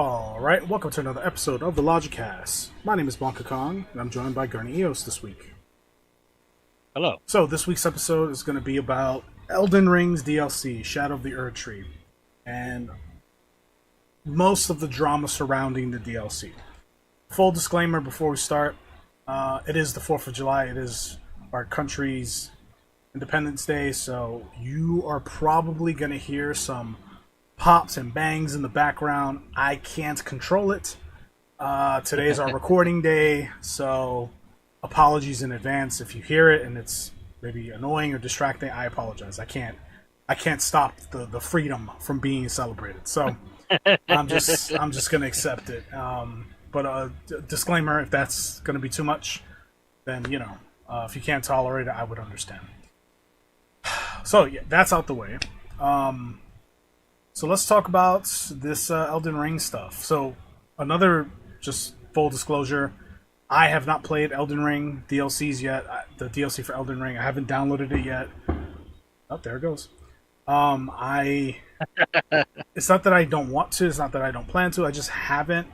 Alright, welcome to another episode of the LogiCast. My name is BlankaKong, and I'm joined by Gurney Eos this week. Hello. So, this week's episode is going to be about Elden Ring's DLC, Shadow of the Erdtree, and most of the drama surrounding the DLC. Full disclaimer before we start, it is the 4th of July, it is our country's Independence Day, so you are probably going to hear some pops and bangs in the background. I can't control it. Today is our recording day, so apologies in advance if you hear it and it's maybe annoying or distracting. I apologize. I can't stop the freedom from being celebrated. So I'm just gonna accept it. But disclaimer: if that's gonna be too much, then if you can't tolerate it, I would understand. So yeah, that's out the way. So let's talk about this Elden Ring stuff. So another, just full disclosure, I have not played Elden Ring DLCs yet. The DLC for Elden Ring, I haven't downloaded it yet. Oh, there it goes. It's not that I don't want to. It's not that I don't plan to. I just haven't.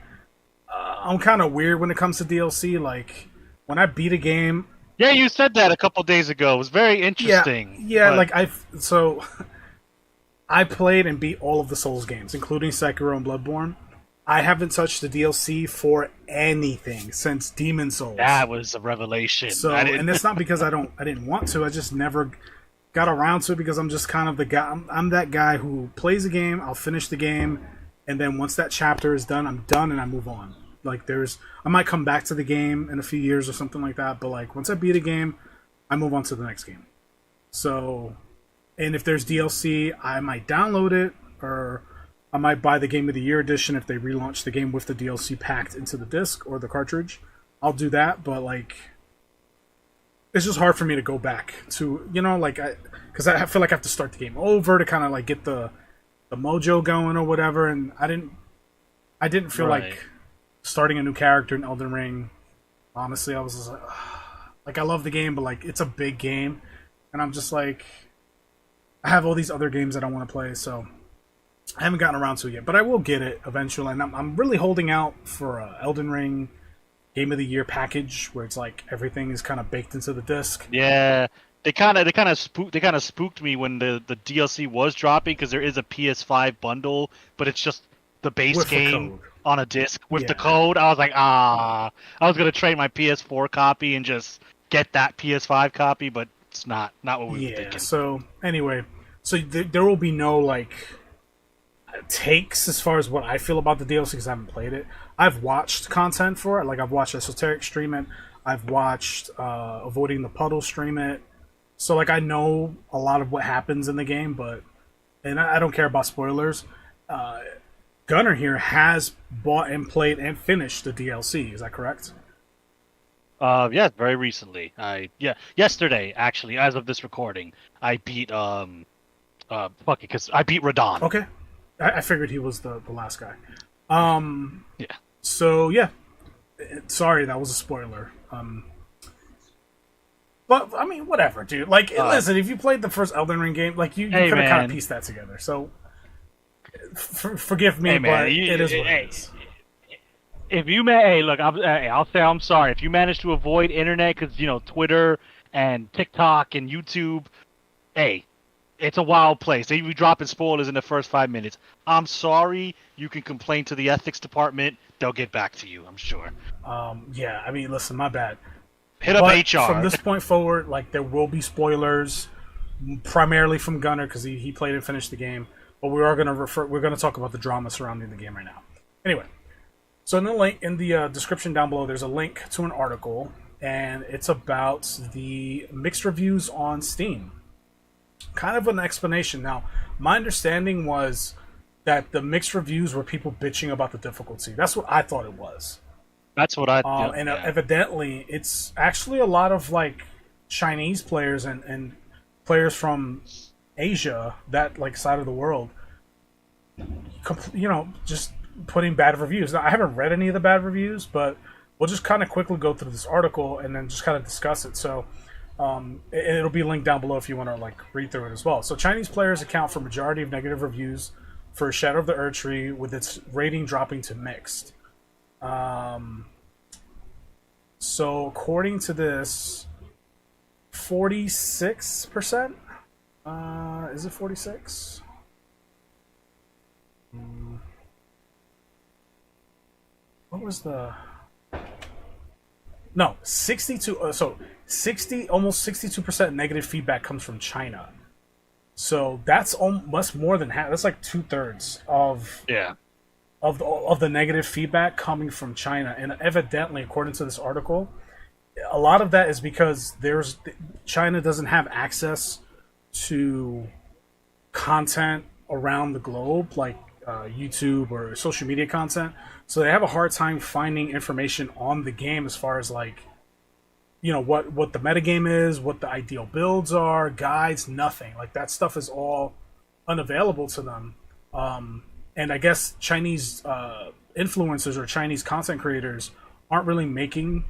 I'm kind of weird when it comes to DLC. Like when I beat a game. Yeah, you said that a couple days ago. It was very interesting. Yeah. But... I played and beat all of the Souls games, including Sekiro and Bloodborne. I haven't touched the DLC for anything since Demon Souls. That was a revelation. So, and it's not because I didn't want to. I just never got around to it because I'm just kind of the guy. I'm that guy who plays a game. I'll finish the game, and then once that chapter is done, I'm done and I move on. Like I might come back to the game in a few years or something like that. But like once I beat a game, I move on to the next game. So. And if there's DLC, I might download it, or I might buy the Game of the Year edition if they relaunch the game with the DLC packed into the disc or the cartridge. I'll do that, but it's just hard for me to go back to, because I feel like I have to start the game over to kind of get the mojo going or whatever, and I didn't feel like starting a new character in Elden Ring. Honestly, I was just like, I love the game, but it's a big game, and I'm just like. I have all these other games that I want to play, so I haven't gotten around to it yet. But I will get it eventually, and I'm really holding out for Elden Ring Game of the Year package, where it's everything is kind of baked into the disc. Yeah, they kind of spooked me when the DLC was dropping because there is a PS5 bundle, but it's just the base with game on a disc with the code. I was like, I was gonna trade my PS4 copy and just get that PS5 copy, but. It's not what we were thinking. So anyway, there will be no takes as far as what I feel about the DLC because I haven't played it. I've watched content for it. I've watched Esoteric stream it. I've watched Avoiding the Puddle stream it. So I know a lot of what happens in the game, and I don't care about spoilers. Gunner here has bought and played and finished the DLC. Is that correct? Yeah, very recently. Yesterday, actually, as of this recording, I beat because I beat Radon. Okay, I figured he was the last guy. Yeah. So yeah, sorry that was a spoiler. But I mean, whatever, dude. Listen, if you played the first Elden Ring game, you could have kind of pieced that together. So forgive me, but it is what it is. If you I'll say I'm sorry. If you manage to avoid internet because Twitter and TikTok and YouTube, it's a wild place. They be dropping spoilers in the first 5 minutes. I'm sorry. You can complain to the ethics department. They'll get back to you. I'm sure. Yeah. I mean, listen, my bad. Hit up HR. From this point forward, there will be spoilers, primarily from Gunner because he played and finished the game. But we're gonna talk about the drama surrounding the game right now. Anyway. So in the description down below, there's a link to an article, and it's about the mixed reviews on Steam. Kind of an explanation. Now, my understanding was that the mixed reviews were people bitching about the difficulty. That's what I thought it was. That's what I thought. Evidently, it's actually a lot of Chinese players and players from Asia, that side of the world, just putting bad reviews. Now, I haven't read any of the bad reviews, but we'll just kind of quickly go through this article and then just kind of discuss it. So it'll be linked down below if you want to read through it as well. So Chinese players account for majority of negative reviews for Shadow of the Erdtree, with its rating dropping to mixed. So according to this, 46%. Is it 46? What was the? No, 62. So 60, almost 62% negative feedback comes from China. So that's almost more than half. That's like 2/3 of Yeah. of the negative feedback coming from China. And evidently, according to this article, a lot of that is because China doesn't have access to content around the globe, like YouTube or social media content. So they have a hard time finding information on the game as far as like, what the metagame is, what the ideal builds are, guides, nothing. Like that stuff is all unavailable to them. And I guess Chinese influencers or Chinese content creators aren't really making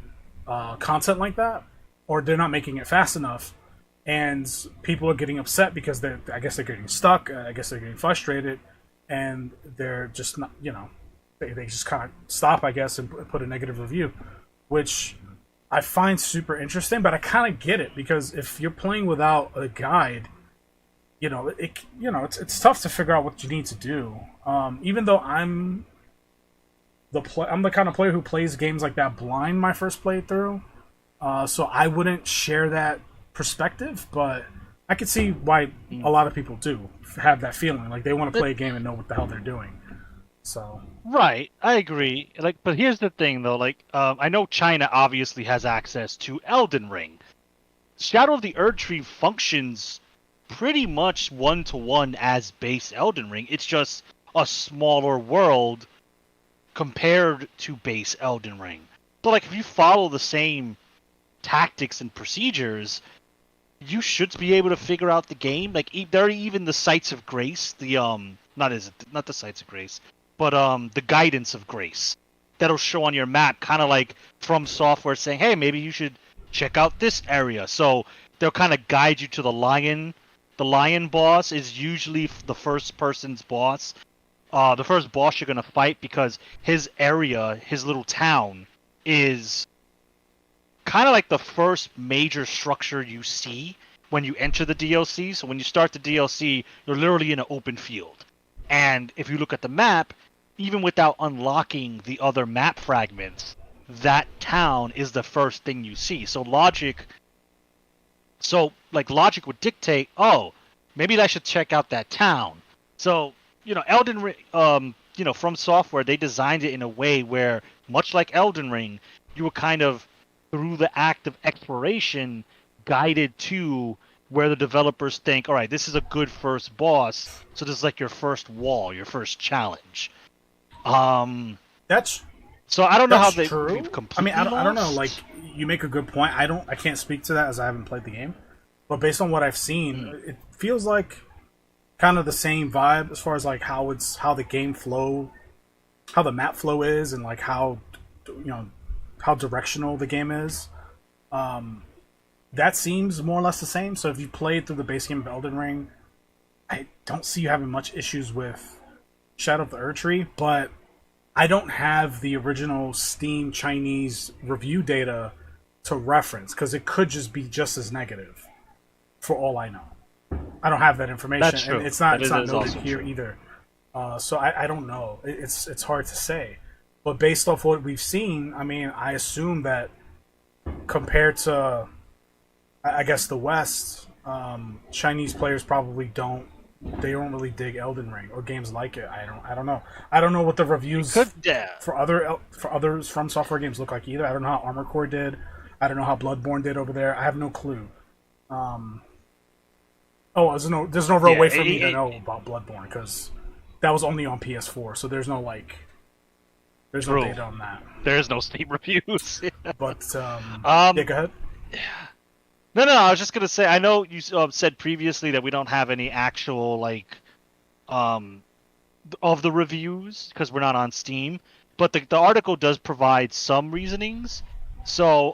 content like that, or they're not making it fast enough. And people are getting upset because I guess they're getting stuck. I guess they're getting frustrated, and they're just not, they just kind of stop, I guess, and put a negative review, which I find super interesting. But I kind of get it, because if you're playing without a guide, it's tough to figure out what you need to do. Even though I'm the kind of player who plays games like that blind my first playthrough, so I wouldn't share that perspective, but I could see why a lot of people do have that feeling, like they want to play a game and know what the hell they're doing. So Right, I agree. But here's the thing, though. I know China obviously has access to Elden Ring. Shadow of the Erdtree functions pretty much 1-to-1 as base Elden Ring. It's just a smaller world compared to base Elden Ring. So, if you follow the same tactics and procedures, you should be able to figure out the game. There are even the Sites of Grace, not the Sites of Grace, but the Guidance of Grace that'll show on your map, kind of like From Software saying, hey, maybe you should check out this area. So they'll kind of guide you to the lion. The lion boss is usually the first person's boss. The first boss you're going to fight, because his area, his little town, is kind of like the first major structure you see when you enter the DLC. So when you start the DLC, you're literally in an open field. And if you look at the map, even without unlocking the other map fragments, that town is the first thing you see. So logic would dictate, oh, maybe I should check out that town. So, Elden Ring, From Software, they designed it in a way where, much like Elden Ring, you were kind of, through the act of exploration, guided to where the developers think, all right, this is a good first boss, so this is like your first wall, your first challenge. that's So I don't know how That's true. they've completely I don't know. lost. Like, you make a good point. I can't speak to that as I haven't played the game, but based on what I've seen, it feels like kind of the same vibe as far as like how the game flow, how the map flow is, and like how directional the game is. That seems more or less the same. So if you played through the base game of Elden Ring, I don't see you having much issues with Shadow of the Erdtree, but I don't have the original Steam Chinese review data to reference, because it could just be just as negative, for all I know. I don't have that information. That's true. And it's not That is noted also here true. either. So I don't know. It's hard to say. But based off what we've seen, I mean, I assume that compared to, I guess, the West, Chinese players probably don't really dig Elden Ring or games like it. I don't know. I don't know what the reviews for others From Software games look like either. I don't know how Armored Core did. I don't know how Bloodborne did over there. I have no clue. There's no real way for me to know about Bloodborne, because that was only on PS4, so there's no True. data on that. There's no Steam reviews. But yeah, go ahead. No, I was just gonna say, I know you said previously that we don't have any actual of the reviews because we're not on Steam, but the article does provide some reasonings. So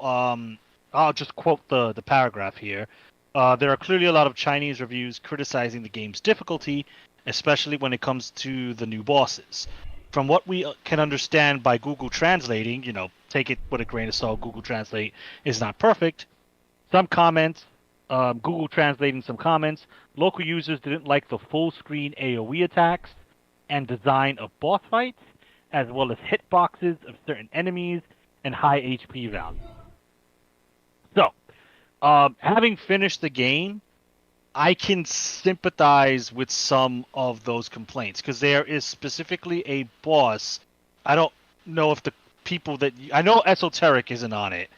I'll just quote the paragraph here. There are clearly a lot of Chinese reviews criticizing the game's difficulty especially when it comes to the new bosses. From what we can understand by Google translating, take it with a grain of salt. Google Translate is not perfect. Some comments, Google translating some comments. Local users didn't like the full screen AoE attacks and design of boss fights, as well as hitboxes of certain enemies and high HP value. So, having finished the game, I can sympathize with some of those complaints because there is specifically a boss. I don't know if the people that I know Esoteric isn't on it,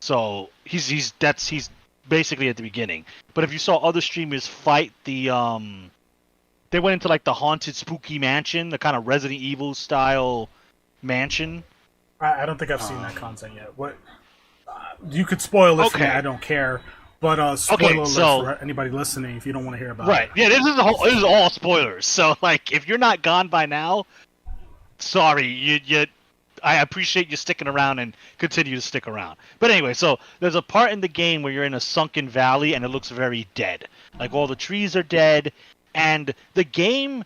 so he's basically at the beginning. But if you saw other streamers fight they went into like the haunted, spooky mansion, the kind of Resident Evil style mansion. I don't think I've seen that content yet. What you could spoil it for me. I don't care. But spoiler alert for anybody listening if you don't want to hear about it. Right. Yeah, this is all spoilers. So like, if you're not gone by now, sorry. I appreciate you sticking around and continue to stick around. But anyway, so there's a part in the game where you're in a sunken valley and it looks very dead. Like all the trees are dead, and the game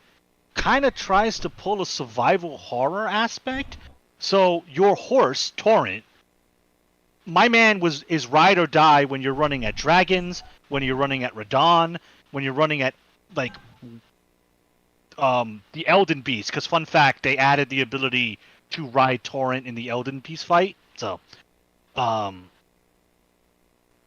kind of tries to pull a survival horror aspect. So your horse, Torrent, my man is ride or die when you're running at dragons, when you're running at Radon, when you're running at like the Elden beast. Because fun fact, they added the ability to ride Torrent in the Elden beast fight. So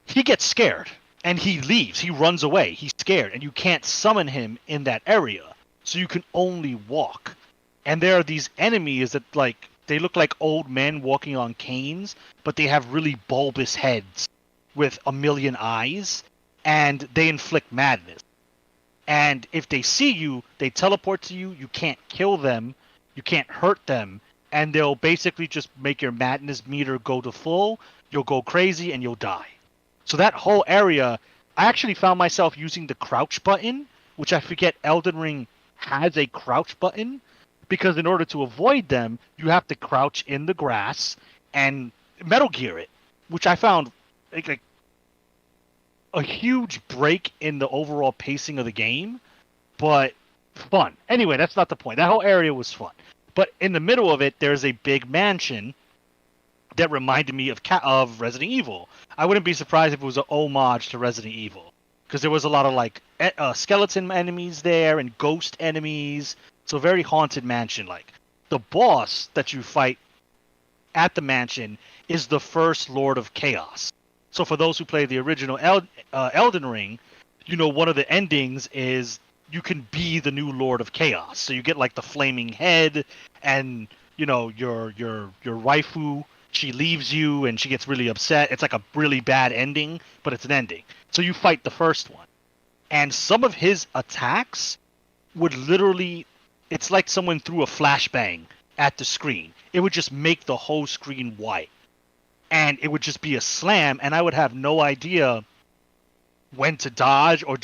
he gets scared and he leaves. He runs away. He's scared, and you can't summon him in that area, so you can only walk. And there are these enemies that they look like old men walking on canes, but they have really bulbous heads with a million eyes, and they inflict madness. And if they see you, they teleport to you. You can't kill them. You can't hurt them. And they'll basically just make your madness meter go to full. You'll go crazy, and you'll die. So that whole area, I actually found myself using the crouch button, which I forget Elden Ring has a crouch button. Because in order to avoid them, you have to crouch in the grass and Metal Gear it, which I found like a huge break in the overall pacing of the game, but fun. Anyway, that's not the point. That whole area was fun. But in the middle of it, there's a big mansion that reminded me of Resident Evil. I wouldn't be surprised if it was an homage to Resident Evil, because there was a lot of skeleton enemies there and ghost enemies. So very haunted mansion-like. The boss that you fight at the mansion is the first Lord of Chaos. So for those who play the original Elden Ring, one of the endings is you can be the new Lord of Chaos. So you get like the flaming head, and your waifu, she leaves you and she gets really upset. It's like a really bad ending, but it's an ending. So you fight the first one, and some of his attacks would literally. It's like someone threw a flashbang at the screen. It would just make the whole screen white. And it would just be a slam, and I would have no idea when to dodge or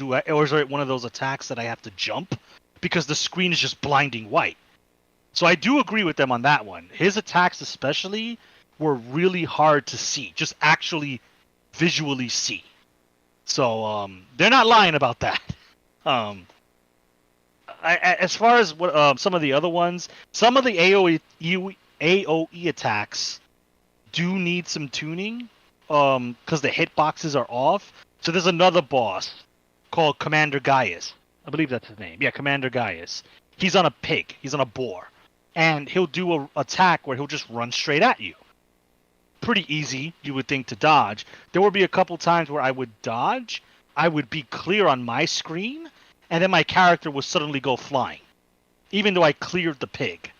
is it one of those attacks that I have to jump? Because the screen is just blinding white. So I do agree with them on that one. His attacks especially were really hard to see. Just actually visually see. So they're not lying about that. As far as what some of the other ones, some of the AoE attacks do need some tuning, because the hitboxes are off. So there's another boss called Commander Gaius. I believe that's his name. Yeah, Commander Gaius. He's on a pig. He's on a boar. And he'll do an attack where he'll just run straight at you. Pretty easy, you would think, to dodge. There would be a couple times where I would dodge. I would be clear on my screen, and then my character would suddenly go flying, even though I cleared the pig.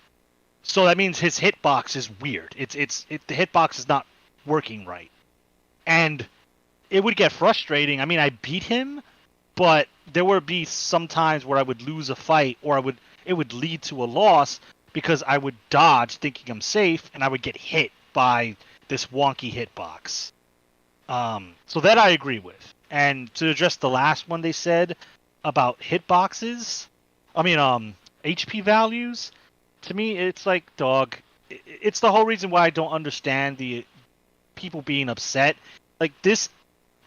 So that means his hitbox is weird. The hitbox is not working right. And it would get frustrating. I mean, I beat him, but there would be some times where I would lose a fight, or it would lead to a loss because I would dodge thinking I'm safe, and I would get hit by this wonky hitbox. So that I agree with. And to address the last one they said about hitboxes, HP values, to me it's like, dog, it's the whole reason why I don't understand the people being upset. Like, this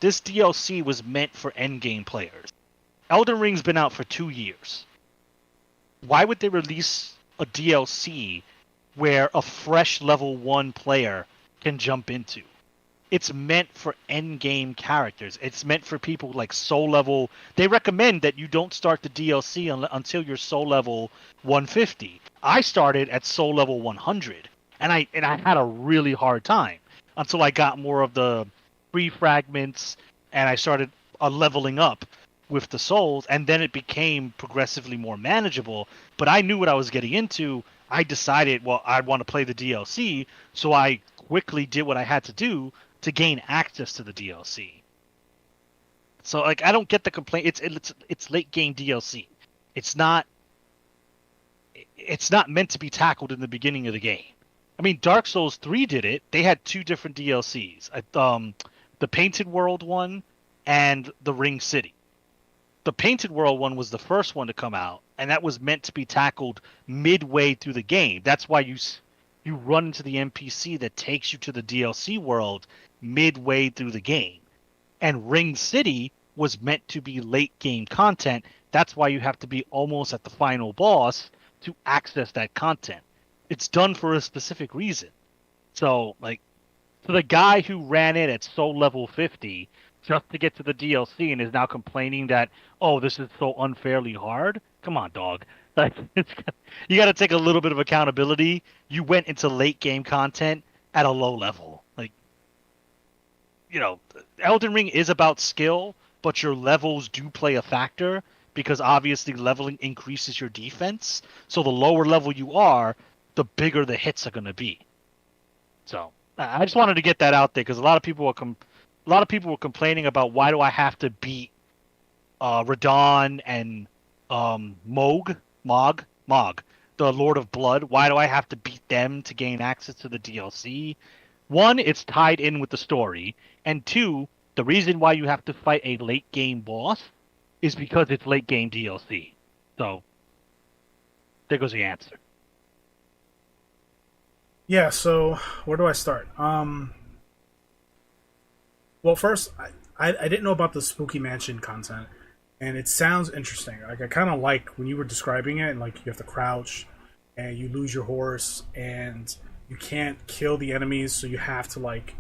DLC was meant for endgame players. Elden Ring's been out for 2 years. why would they release a DLC where a fresh level 1 player can jump into? It's meant for end game characters. It's meant for people like soul level. They recommend that you don't start the DLC until you're soul level 150. I started at soul level 100, and I had a really hard time until I got more of the free fragments, and I started leveling up with the souls, and then it became progressively more manageable. But I knew what I was getting into. I decided, well, I want to play the DLC, so I quickly did what I had to do to gain access to the DLC. So like I don't get the complaint. It's late game DLC. It's not meant to be tackled in the beginning of the game. I mean, Dark Souls 3 did it. They had 2 different DLCs. The Painted World one and the Ring City. The Painted World one was the first one to come out, and that was meant to be tackled midway through the game. That's why you run into the NPC that takes you to the DLC world midway through the game. And Ring City was meant to be late game content. That's why you have to be almost at the final boss to access that content. It's done for a specific reason. So, like, for the guy who ran it at soul level 50 just to get to the DLC and is now complaining that, oh, this is so unfairly hard, come on, dog. Like, you got to take a little bit of accountability. You went into late game content at a low level. Like, you know, Elden Ring is about skill, but your levels do play a factor because obviously leveling increases your defense. So the lower level you are, the bigger the hits are going to be. So I just wanted to get that out there because a lot of people were complaining about why do I have to beat Radon and Mog, the Lord of Blood. Why do I have to beat them to gain access to the DLC? One, it's tied in with the story, and two, the reason why you have to fight a late game boss is because it's late game DLC. So there goes the answer. Yeah, so where do I start? Well, first, I didn't know about the Spooky Mansion content, and it sounds interesting. Like, I kind of like when you were describing it, and like you have to crouch, and you lose your horse, and you can't kill the enemies, so you have to, like,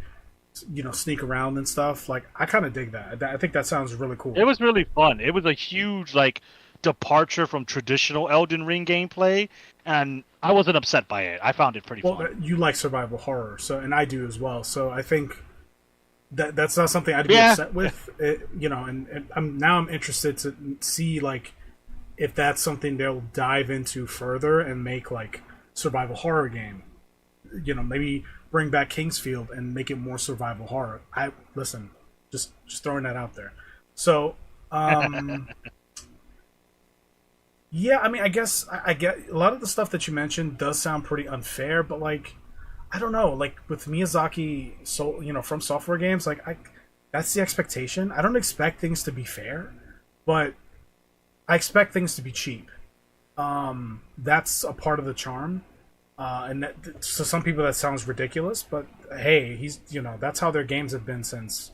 you know, sneak around and stuff. Like, I kind of dig that. I think that sounds really cool. It was really fun. It was a huge, like, departure from traditional Elden Ring gameplay, and I wasn't upset by it. I found it pretty fun. You like survival horror, so, and I do as well. So I think that's not something I'd be upset with. You know, and I'm interested to see, like, if that's something they'll dive into further and make, like, survival horror game. You know, maybe bring back Kingsfield and make it more survival horror. Listen, just throwing that out there. So, yeah, I mean, I guess I get a lot of the stuff that you mentioned does sound pretty unfair, but, like, I don't know, like with Miyazaki, so, you know, from software games, like, that's the expectation. I don't expect things to be fair, but I expect things to be cheap. That's a part of the charm. And that, to some people that sounds ridiculous, but hey, you know, that's how their games have been since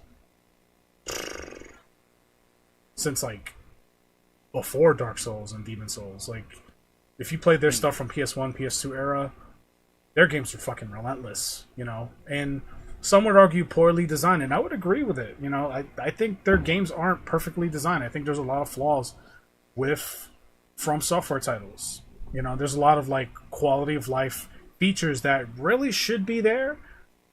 like before Dark Souls and Demon Souls. Like, if you played their stuff from PS1, PS2 era, their games were fucking relentless, you know, and some would argue poorly designed, and I would agree with it. You know, I think their games aren't perfectly designed. I think there's a lot of flaws with From Software titles. You know, there's a lot of, like, quality of life features that really should be there,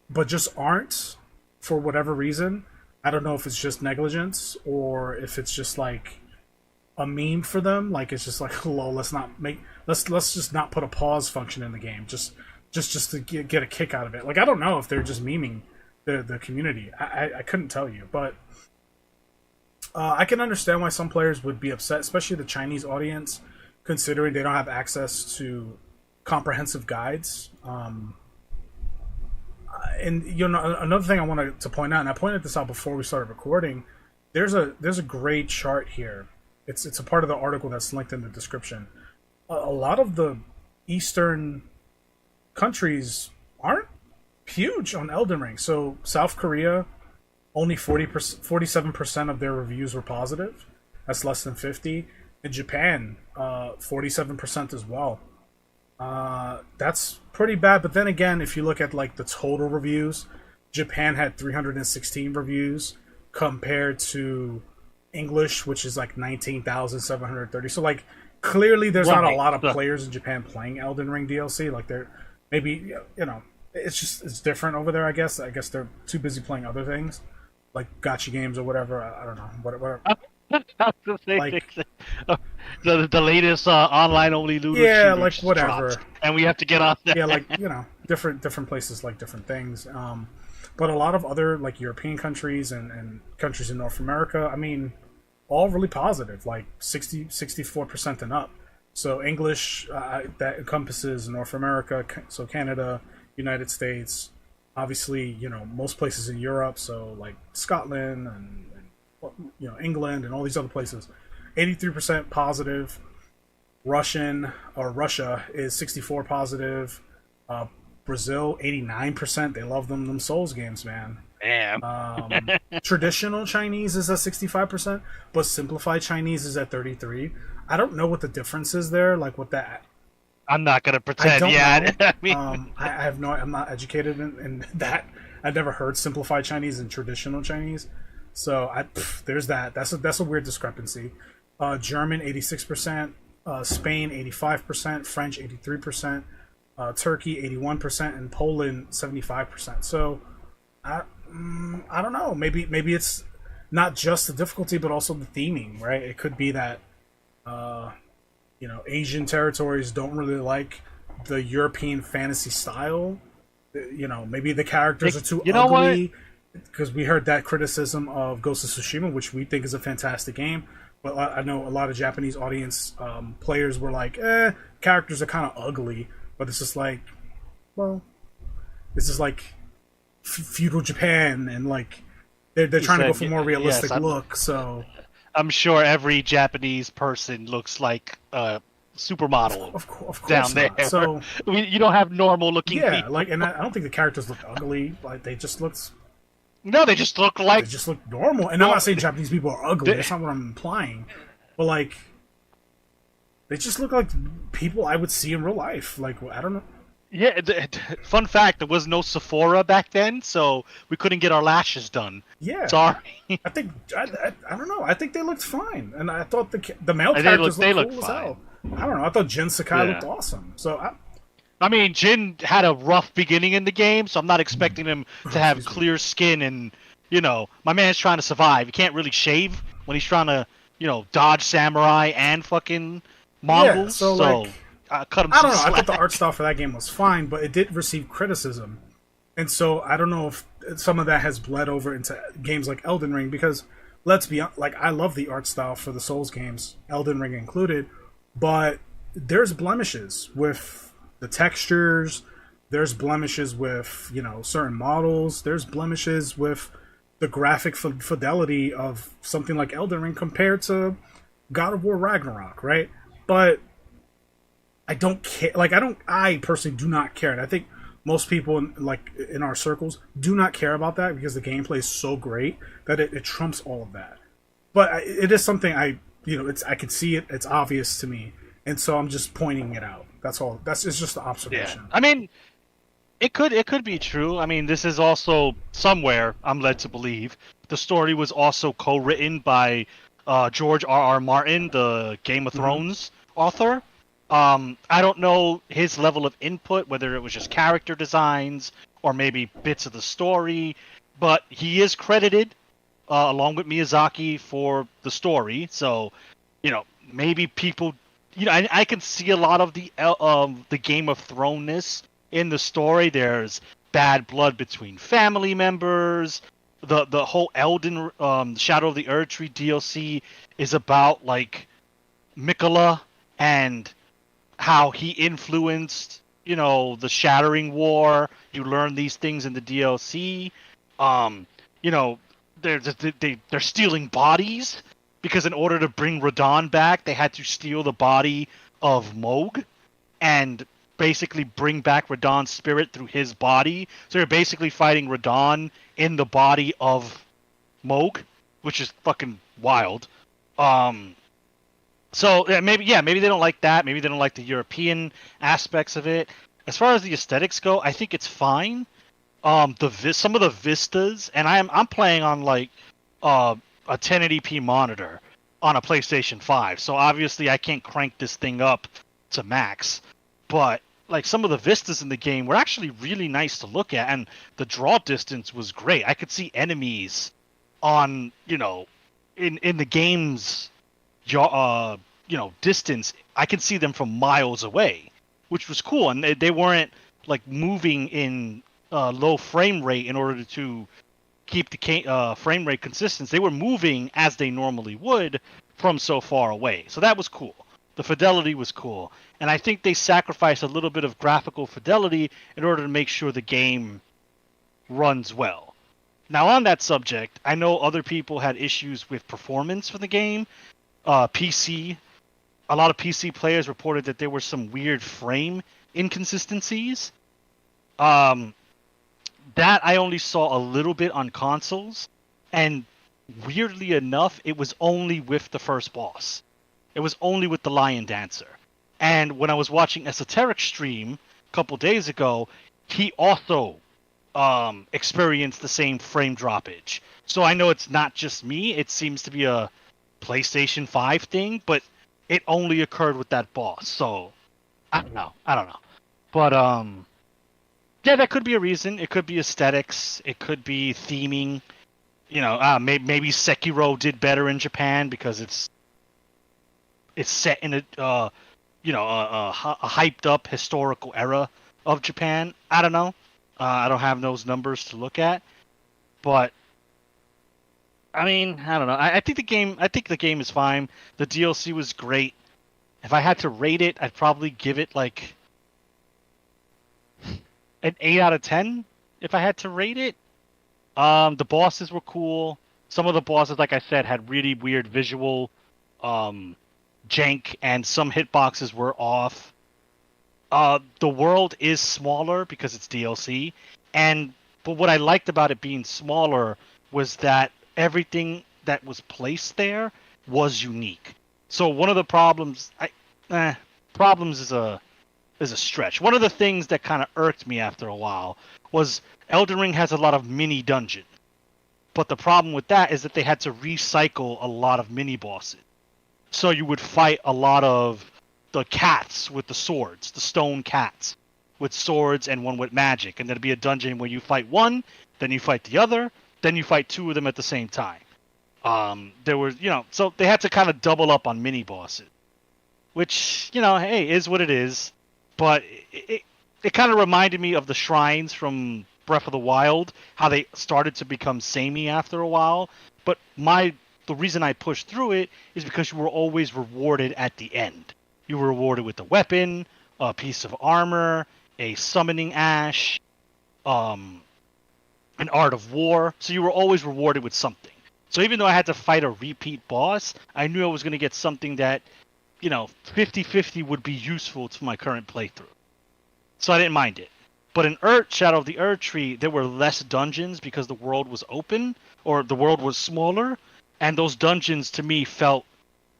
but just aren't for whatever reason. I don't know if it's just negligence or if it's just, like, a meme for them. Like, it's just like, lol, let's just not put a pause function in the game. Just to get a kick out of it. Like, I don't know if they're just memeing the community. I couldn't tell you, but I can understand why some players would be upset, especially the Chinese audience, considering they don't have access to comprehensive guides. And, you know, another thing I wanted to point out, and I pointed this out before we started recording, there's a great chart here. It's a part of the article that's linked in the description. A lot of the Eastern countries aren't huge on Elden Ring. So South Korea, only 47% of their reviews were positive. That's less than 50. In Japan, 47% as well. That's pretty bad. But then again, if you look at like the total reviews, Japan had 316 reviews compared to English, which is like 19,730. So like clearly, there's not a lot of players in Japan playing Elden Ring DLC. Like they're maybe it's different over there. I guess they're too busy playing other things like gotcha games or whatever. I don't know. Whatever. Like, the latest online only looter. Yeah, like whatever. Dropped, and we have to get on there. Yeah, like different places like different things. But a lot of other like European countries and countries in North America, I mean, all really positive, like 64% and up. So English, that encompasses North America, so Canada, United States, obviously, most places in Europe, so like Scotland and England and all these other places. 83% positive. Russia is 64 positive. Brazil 89%. They love them Souls games, man. Damn. Traditional Chinese is at 65%, but simplified Chinese is at 33. I don't know what the difference is there. Like what that. I'm not gonna pretend. I mean, I have no. I'm not educated in that. I've never heard simplified Chinese and traditional Chinese. So there's that. That's a weird discrepancy. German 86%, Spain 85%, French 83%, Turkey 81%, and Poland 75%. So I don't know. Maybe it's not just the difficulty, but also the theming, right? It could be that Asian territories don't really like the European fantasy style. Maybe the characters are too ugly. Because we heard that criticism of Ghost of Tsushima, which we think is a fantastic game, but I know a lot of Japanese audience players were like, characters are kind of ugly, but it's just like, well, this is like feudal Japan, and like they're trying to go for a more realistic look. So I'm sure every Japanese person looks like a supermodel of course down there. So you don't have normal looking people. and I don't think the characters look ugly. Like they just looked. No, they just look like... They just look normal. And I'm not saying Japanese people are ugly. That's not what I'm implying. But, like, they just look like people I would see in real life. Like, I don't know. Yeah, fun fact, there was no Sephora back then, so we couldn't get our lashes done. Yeah. Sorry. I think... I don't know. I think they looked fine. And I thought the male characters looked cool as hell. I don't know. I thought Jin Sakai looked awesome. So, I mean, Jin had a rough beginning in the game, so I'm not expecting him to have clear skin and, my man's trying to survive. He can't really shave when he's trying to, dodge samurai and fucking Mongols. Yeah, so I cut him I don't know. slack. I thought the art style for that game was fine, but it did receive criticism. And so I don't know if some of that has bled over into games like Elden Ring, because let's be honest, like, I love the art style for the Souls games, Elden Ring included, but there's blemishes with the textures, there's blemishes with certain models, there's blemishes with the graphic fidelity of something like Elden Ring compared to God of War Ragnarok, right? But I don't care. Like, I personally do not care, and I think most people in our circles do not care about that, because the gameplay is so great that it trumps all of that. But it is something I could see it. It's obvious to me, and so I'm just pointing it out. That's all. It's just the observation. Yeah. I mean, it could be true. I mean, this is also somewhere I'm led to believe the story was also co-written by George R.R. Martin, the Game of Thrones author. I don't know his level of input, whether it was just character designs or maybe bits of the story, but he is credited along with Miyazaki for the story. So, maybe people. I can see a lot of the Game of Thrones-ness in the story. There's bad blood between family members. The whole Elden Shadow of the Erdtree DLC is about like Mikola and how he influenced the Shattering War. You learn these things in the DLC. They're stealing bodies. Because in order to bring Radon back, they had to steal the body of Moog and basically bring back Radon's spirit through his body. So they're basically fighting Radon in the body of Moog, which is fucking wild. So maybe they don't like that. Maybe they don't like the European aspects of it. As far as the aesthetics go, I think it's fine. Some of the vistas, and I'm playing on like a 1080p monitor on a PlayStation 5, so obviously I can't crank this thing up to max. But like some of the vistas in the game were actually really nice to look at, and the draw distance was great. I could see enemies on in the game's distance. I could see them from miles away, which was cool, and they weren't like moving in low frame rate in order to keep the frame rate consistent. They were moving as they normally would from so far away. So that was cool. The fidelity was cool. And I think they sacrificed a little bit of graphical fidelity in order to make sure the game runs well. Now, on that subject, I know other people had issues with performance for the game. PC, a lot of PC players reported that there were some weird frame inconsistencies. That I only saw a little bit on consoles, and weirdly enough, it was only with the first boss. It was only with the Lion Dancer. And when I was watching Esoteric stream a couple days ago, he also experienced the same frame droppage. So I know it's not just me. It seems to be a PlayStation 5 thing, but it only occurred with that boss. So I don't know. But yeah, that could be a reason. It could be aesthetics. It could be theming. Maybe Sekiro did better in Japan because it's set in a hyped up historical era of Japan. I don't know. I don't have those numbers to look at, but I mean, I don't know. I think the game is fine. The DLC was great. If I had to rate it, I'd probably give it like an 8 out of 10 if I had to rate it. The bosses were cool. Some of the bosses, like I said, had really weird visual jank, and some hitboxes were off. The world is smaller because it's DLC, but what I liked about it being smaller was that everything that was placed there was unique. So one of the problems is a stretch. One of the things that kind of irked me after a while was Elden Ring has a lot of mini dungeons. But the problem with that is that they had to recycle a lot of mini bosses. So you would fight a lot of the cats with the swords, the stone cats with swords and one with magic. And there'd be a dungeon where you fight one, then you fight the other, then you fight two of them at the same time. So they had to kind of double up on mini bosses. Which, hey, is what it is. But it kind of reminded me of the shrines from Breath of the Wild, how they started to become samey after a while. But the reason I pushed through it is because you were always rewarded at the end. You were rewarded with a weapon, a piece of armor, a summoning ash, an art of war. So you were always rewarded with something. So even though I had to fight a repeat boss, I knew I was going to get something that 50-50 would be useful to my current playthrough. So I didn't mind it. But in Shadow of the Erdtree, there were less dungeons because the world was open, or the world was smaller, and those dungeons to me felt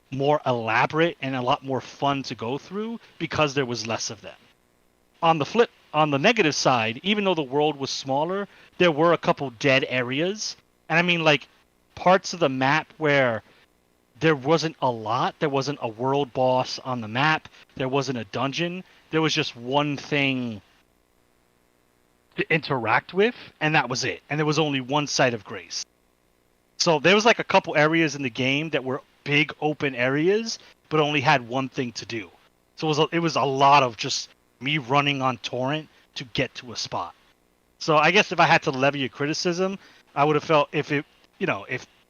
more elaborate and a lot more fun to go through because there was less of them. On the negative side, even though the world was smaller, there were a couple dead areas. And I mean, like, parts of the map where there wasn't a lot. There wasn't a world boss on the map. There wasn't a dungeon. There was just one thing to interact with, and that was it. And there was only one site of grace. So there was like a couple areas in the game that were big open areas, but only had one thing to do. So it was a lot of just me running on torrent to get to a spot. So I guess if I had to levy a criticism, I would have felt if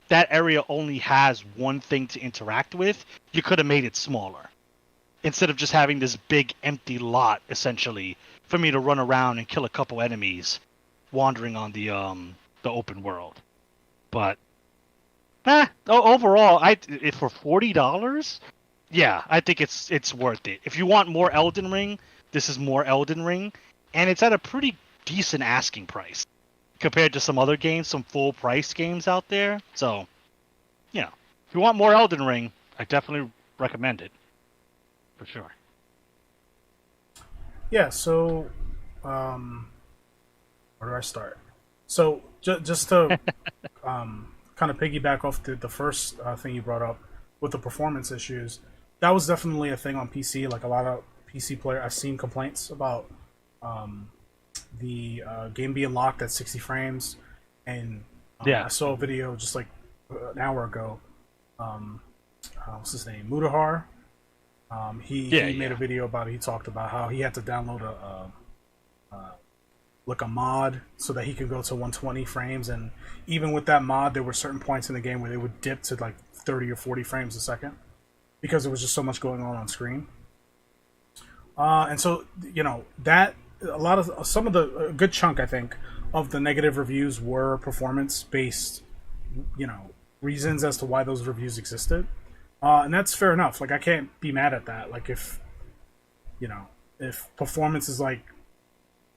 that area only has one thing to interact with, you could have made it smaller. Instead of just having this big empty lot, essentially, for me to run around and kill a couple enemies wandering on the open world. But overall, for $40, yeah, I think it's worth it. If you want more Elden Ring, this is more Elden Ring, and it's at a pretty decent asking price compared to some other games, some full price games out there. So, if you want more Elden Ring, I definitely recommend it for sure. Yeah. So, where do I start? So just to kind of piggyback off the first thing you brought up with the performance issues, that was definitely a thing on PC. Like a lot of PC players, I've seen complaints about the game being locked at 60 frames, and I saw a video just like an hour ago. What's his name? Mudahar. He made a video about it. He talked about how he had to download a mod so that he could go to 120 frames, and even with that mod, there were certain points in the game where they would dip to like 30 or 40 frames a second because there was just so much going on screen. And so, that some of a good chunk, I think, of the negative reviews were performance based, reasons as to why those reviews existed. And that's fair enough. Like, I can't be mad at that. Like, if performance is like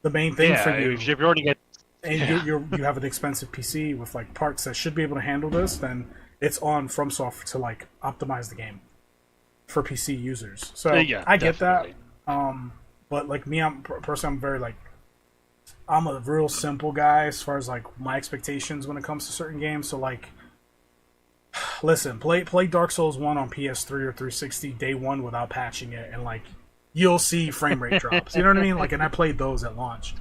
the main thing for you, if you already get, and you have an expensive PC with like parts that should be able to handle this, then it's on FromSoft to like optimize the game for PC users. So I get that. But like me, I'm very like, I'm a real simple guy as far as like my expectations when it comes to certain games. So like, listen, play Dark Souls 1 on PS3 or 360 day one without patching it, and like you'll see frame rate drops. You know what I mean? Like, and I played those at launch.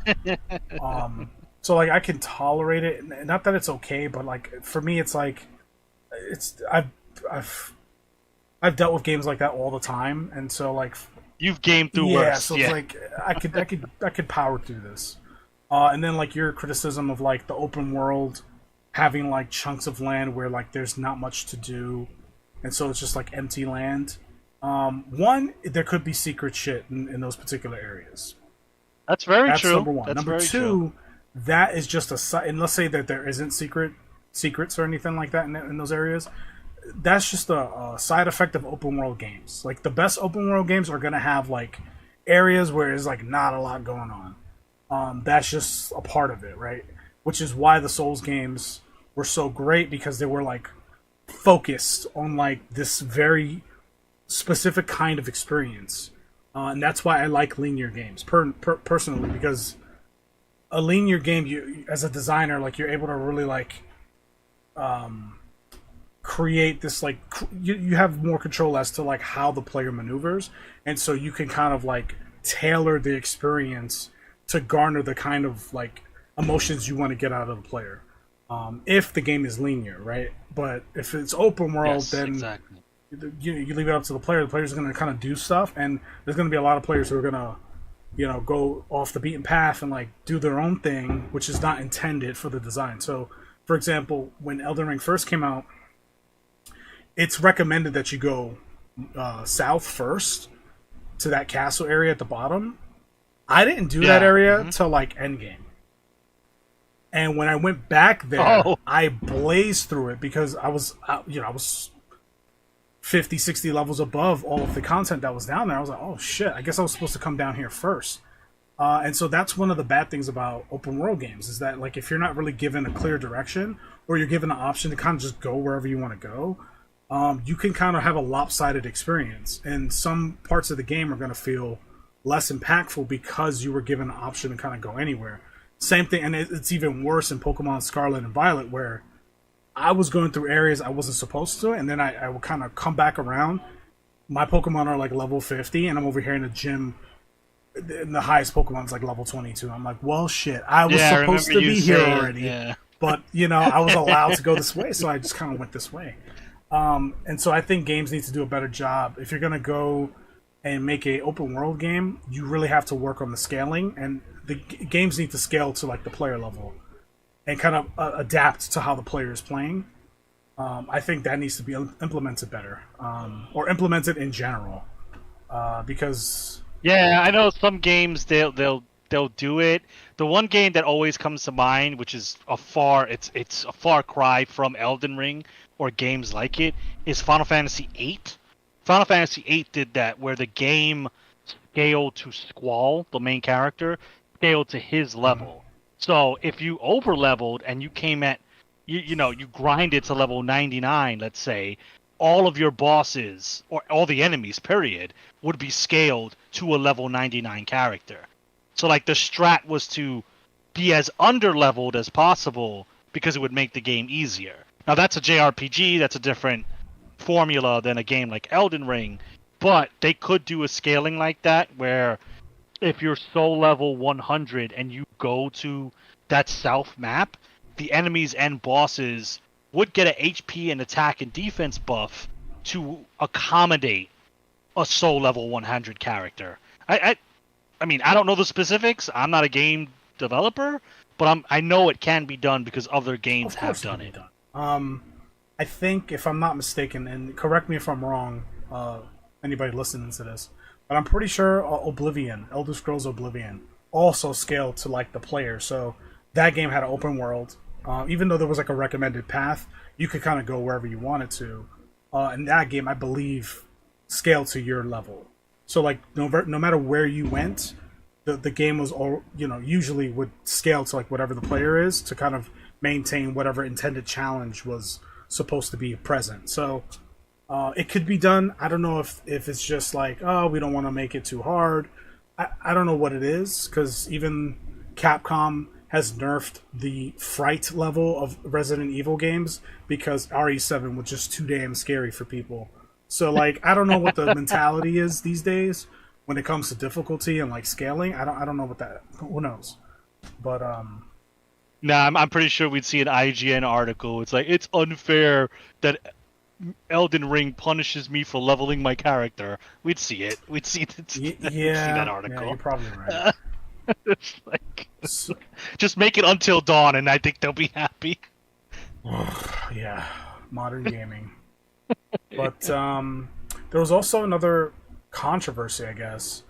So like I can tolerate it. Not that it's okay, but like for me, it's like I've dealt with games like that all the time, and so like you've gamed through worse. So it's like I could power through this. And then like your criticism of like the open world having like chunks of land where like there's not much to do, and so it's just like empty land. One, there could be secret shit in those particular areas. That's true. Number one. That's number two, that is just a side. And let's say that there isn't secrets or anything like that in those areas. That's just a side effect of open world games. Like the best open world games are gonna have like areas where there's like not a lot going on. That's just a part of it, right? Which is why the Souls games were so great, because they were like focused on like this very specific kind of experience, and that's why I like linear games personally, because a linear game, you as a designer, like you're able to really like create this like you have more control as to like how the player maneuvers, and so you can kind of like tailor the experience to garner the kind of like emotions you want to get out of the player, if the game is linear, right? But if it's open world, then exactly. You leave it up to the player. The player's going to kind of do stuff, and there's going to be a lot of players who are going to, go off the beaten path and like do their own thing, which is not intended for the design. So, for example, when Elden Ring first came out, it's recommended that you go south first to that castle area at the bottom. I didn't do that area till like endgame. And when I went back there, I blazed through it because I was 50, 60 levels above all of the content that was down there. I was like, oh shit, I guess I was supposed to come down here first. And so that's one of the bad things about open world games, is that like if you're not really given a clear direction, or you're given an option to kind of just go wherever you want to go, you can kind of have a lopsided experience. And some parts of the game are going to feel less impactful because you were given an option to kind of go anywhere. Same thing, and it's even worse in Pokemon Scarlet and Violet, where I was going through areas I wasn't supposed to, and then I would kind of come back around. My Pokemon are like level 50, and I'm over here in a gym, and the highest Pokemon's like level 22. I'm like, well, shit, I was supposed to be here already, but, I was allowed to go this way, so I just kind of went this way. And so I think games need to do a better job. If you're going to go and make a open world game, you really have to work on the scaling, and the games need to scale to like the player level and kind of adapt to how the player is playing. I think that needs to be implemented better, or implemented in general, because I know some games they'll do it. The one game that always comes to mind, which is it's a far cry from Elden Ring or games like it, is Final Fantasy VIII. Final Fantasy VIII did that, where the game scaled to Squall, the main character, scaled to his level. So if you over leveled and you came at you grinded to level 99, let's say, all of your bosses or all the enemies, period, would be scaled to a level 99 character. So like the strat was to be as under-leveled as possible because it would make the game easier. Now that's a JRPG, that's a different formula than a game like Elden Ring, but they could do a scaling like that where if you're soul level 100 and you go to that south map, the enemies and bosses would get an HP and attack and defense buff to accommodate a soul level 100 character. I mean, I don't know the specifics. I'm not a game developer, but I know it can be done because other games have done it. I think, if I'm not mistaken, and correct me if I'm wrong, anybody listening to this, but I'm pretty sure Oblivion, Elder Scrolls Oblivion, also scaled to like the player. So that game had an open world. Even though there was like a recommended path, you could kind of go wherever you wanted to. And that game, I believe, scaled to your level. So like no matter where you went, the game was all, usually would scale to like whatever the player is to kind of maintain whatever intended challenge was supposed to be present. So it could be done. I don't know if it's just like, oh, we don't want to make it too hard. I don't know what it is, because even Capcom has nerfed the fright level of Resident Evil games because RE7 was just too damn scary for people. So like, I don't know what the mentality is these days when it comes to difficulty and like scaling. I don't know what that. Who knows? But Nah, I'm pretty sure we'd see an IGN article. It's like, it's unfair that Elden Ring punishes me for leveling my character. We'd see it. We'd see that article. Yeah, you're probably right. It's like, just make it Until Dawn, and I think they'll be happy. Yeah, modern gaming. But there was also another controversy, I guess,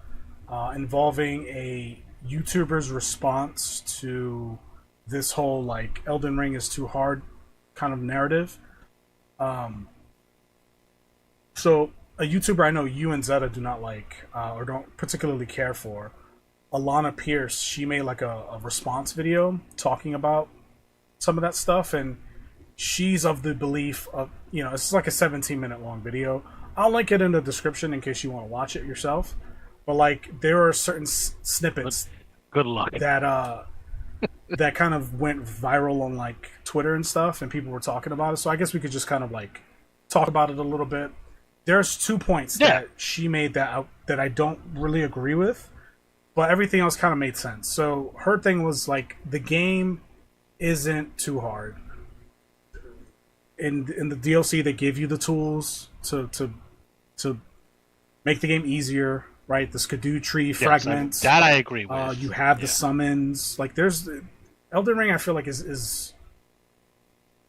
involving a YouTuber's response to this whole like Elden Ring is too hard kind of narrative. So a YouTuber I know you and Zeta do not like or don't particularly care for, Alana Pierce, she made like a response video talking about some of that stuff, and she's of the belief of, it's like a 17-minute long video. I'll link it in the description in case you want to watch it yourself. But like, there are certain snippets good luck that that kind of went viral on like Twitter and stuff, and people were talking about it. So I guess we could just kind of like talk about it a little bit. There's 2 points that she made that I don't really agree with, but everything else kind of made sense. So her thing was like, the game isn't too hard. In the DLC, they give you the tools to make the game easier, right? The Skidoo tree fragments. That I agree with. You have the summons. Like, there's Elden Ring. I feel like is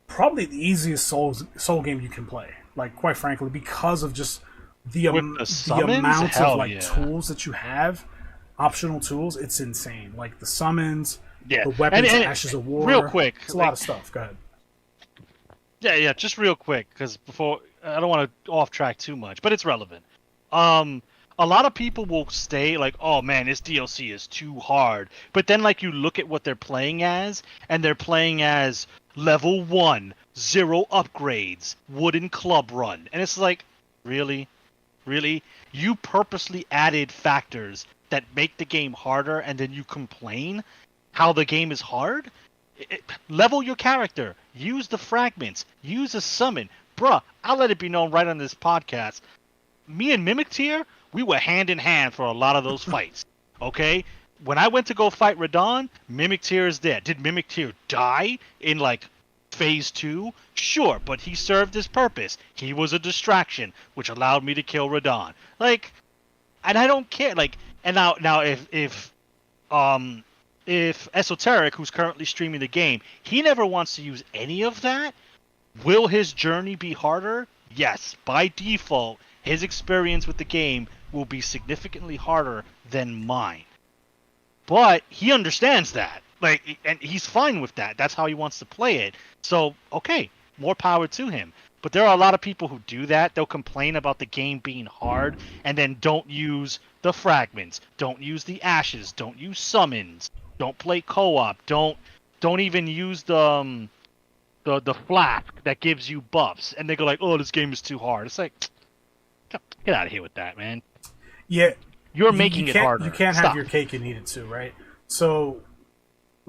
probably the easiest soul game you can play. Like, quite frankly, because of just the amount of like tools that you have, optional tools. It's insane. Like the summons, the weapons, and Ashes of War. Real quick, it's a lot of stuff. Go ahead. Yeah, just real quick, because before I don't want to off track too much, but it's relevant. A lot of people will say like, "Oh man, this DLC is too hard," but then like you look at what they're playing as, and they're playing as level 1, 0 upgrades, wooden club run, and it's like, really, you purposely added factors that make the game harder, and then you complain how the game is hard. Level your character, use the fragments, use a summon. Bruh, I'll let it be known right on this podcast, me and Mimic Tier, we were hand in hand for a lot of those fights. Okay? When I went to go fight Radon, Mimic Tier is there. Did Mimic Tier die in like phase 2? Sure, but he served his purpose. He was a distraction, which allowed me to kill Radon. Like, and I don't care. Like, and now if Esoteric, who's currently streaming the game, he never wants to use any of that, will his journey be harder? Yes. By default, his experience with the game will be significantly harder than mine. But he understands that. Like, and he's fine with that. That's how he wants to play it. So, okay, more power to him. But there are a lot of people who do that. They'll complain about the game being hard and then don't use the fragments, don't use the ashes, don't use summons, don't play co-op, don't even use the the flask that gives you buffs, and they go like, "Oh, this game is too hard." It's like, get out of here with that, man. Yeah, You're making it harder. You can't Stop. have your cake and eat it too, right? So,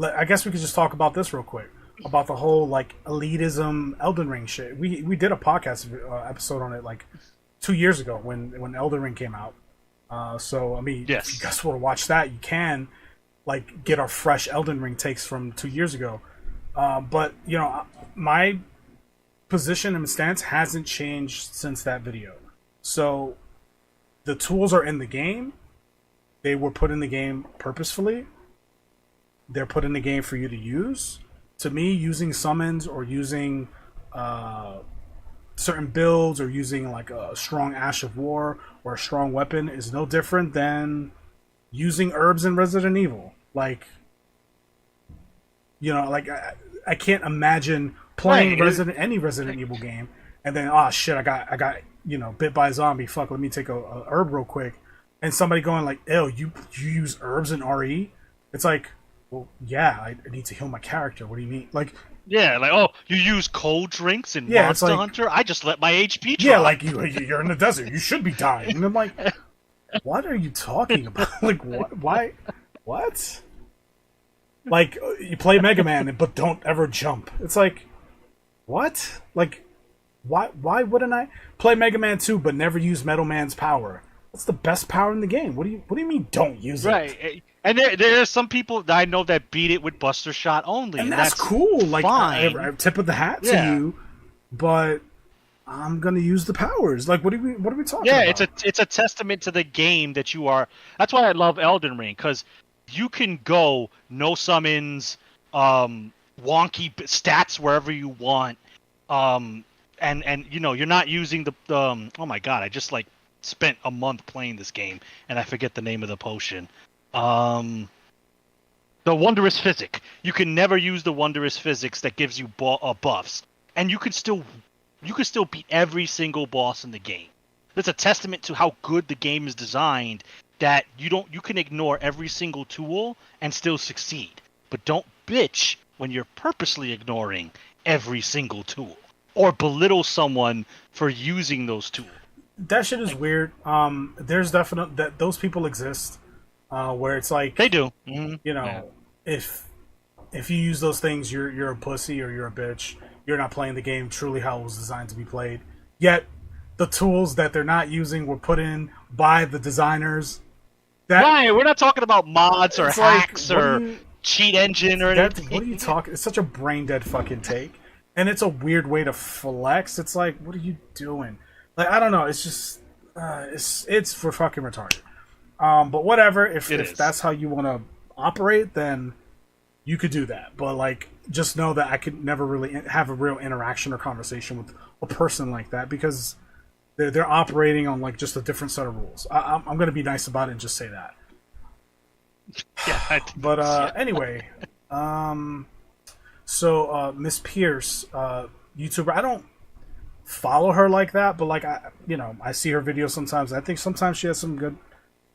I guess we could just talk about this real quick about the whole like elitism Elden Ring shit. We did a podcast episode on it like 2 years ago when Elden Ring came out. So I mean, Yes. if you guys want to watch that, you can like get our fresh Elden Ring takes from 2 years ago. But you know, my position and stance hasn't changed since that video. So the tools are in the game. They were put in the game purposefully. They're put in the game for you to use. To me, using summons or using certain builds or using like a strong Ash of War or a strong weapon is no different than using herbs in Resident Evil. Like, you know, like I can't imagine playing any Resident Evil game and then, oh shit, I got you know, bit by a zombie. Fuck, let me take a herb real quick. And somebody going like, ew, you use herbs in RE? It's like, well, yeah, I need to heal my character. What do you mean? Like, yeah, like, oh, you use cold drinks in Yeah, it's Monster like- Hunter? I just let my HP drop. yeah, like you're in the desert. You should be dying. And I'm like, what are you talking about? Like, what? Why? What? Like, you play Mega Man, but don't ever jump. It's like, what? Like, why wouldn't I play Mega Man 2 but never use Metal Man's power? That's the best power in the game. What do you mean don't use it? Right. And there are some people that I know that beat it with Buster Shot only. And that's cool. Like, fine. I tip of the hat to Yeah. you, but I'm gonna use the powers. Like, what are we talking Yeah, about? it's a testament to the game that you are. That's why I love Elden Ring, because you can go no summons, wonky stats wherever you want, and you know you're not using the oh my god, I just like spent a month playing this game and I forget the name of the potion. The Wondrous Physic. You can never use the Wondrous Physics that gives you buffs, and you can still beat every single boss in the game. That's a testament to how good the game is designed. That you can ignore every single tool and still succeed, but don't bitch when you're purposely ignoring every single tool or belittle someone for using those tools. That shit is weird. There's definitely that those people exist, where it's like They do. Mm-hmm. you know, Yeah. if you use those things, you're a pussy or you're a bitch. You're not playing the game truly how it was designed to be played. Yet the tools that they're not using were put in by the designers. That Right, we're not talking about mods or It's like, hacks what or do you- cheat engine or that, anything. what are you talking? It's such a brain dead fucking take, and it's a weird way to flex. It's like, what are you doing? Like, I don't know. It's just it's for fucking retarded. But whatever. If It is. that's how you want to operate, then you could do that. But like, just know that I could never really have a real interaction or conversation with a person like that because they're operating on like just a different set of rules. I'm gonna be nice about it and just say that. Yeah, But anyway, so Miss Pierce, YouTuber, I don't follow her like that, but like I see her videos sometimes. I think sometimes she has some good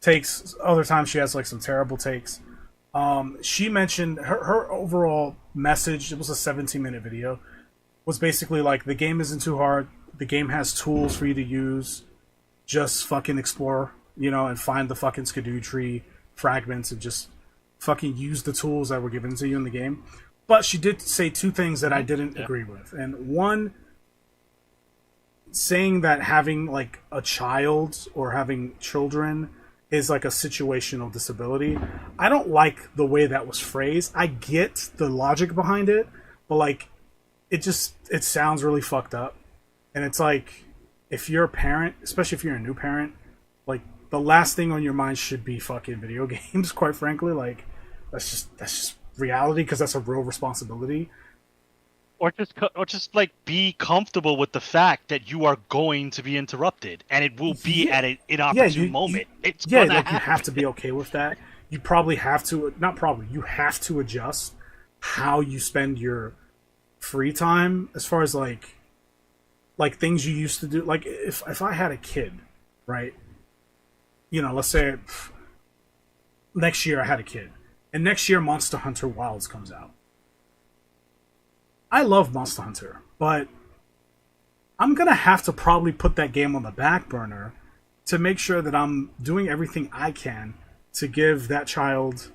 takes. Other times she has like some terrible takes. She mentioned her overall message. It was a 17-minute video. Was basically like the game isn't too hard. The game has tools for you to use. Just fucking explore, and find the fucking Skidoo tree fragments and just fucking use the tools that were given to you in the game. But she did say two things that I didn't agree with. And one, saying that having like a child or having children is like a situational disability. I don't like the way that was phrased. I get the logic behind it, but like it sounds really fucked up. And it's like, if you're a parent, especially if you're a new parent, like the last thing on your mind should be fucking video games, quite frankly. Like that's just reality, because that's a real responsibility. or just like be comfortable with the fact that you are going to be interrupted, and it will be at an inopportune moment. It's yeah, gonna like happen. you have to be okay with that. You probably have to, not probably, you have to adjust how you spend your free time as far as like things you used to do. Like if I had a kid, right? Let's say next year I had a kid, and next year Monster Hunter Wilds comes out. I love Monster Hunter, but I'm gonna have to probably put that game on the back burner to make sure that I'm doing everything I can to give that child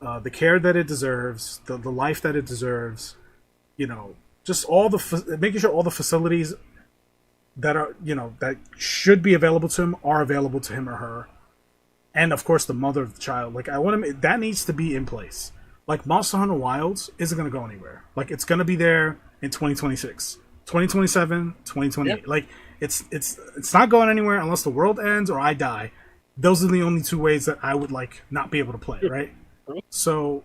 the care that it deserves, the life that it deserves. You know, just making sure all the facilities that are that should be available to him are available to him or her, and of course the mother of the child. Like I want him, that needs to be in place. Like Monster Hunter Wilds isn't going to go anywhere. Like it's going to be there in 2026, 2027, 2028. Yep. Like it's not going anywhere unless the world ends or I die. Those are the only two ways that I would like not be able to play, right? So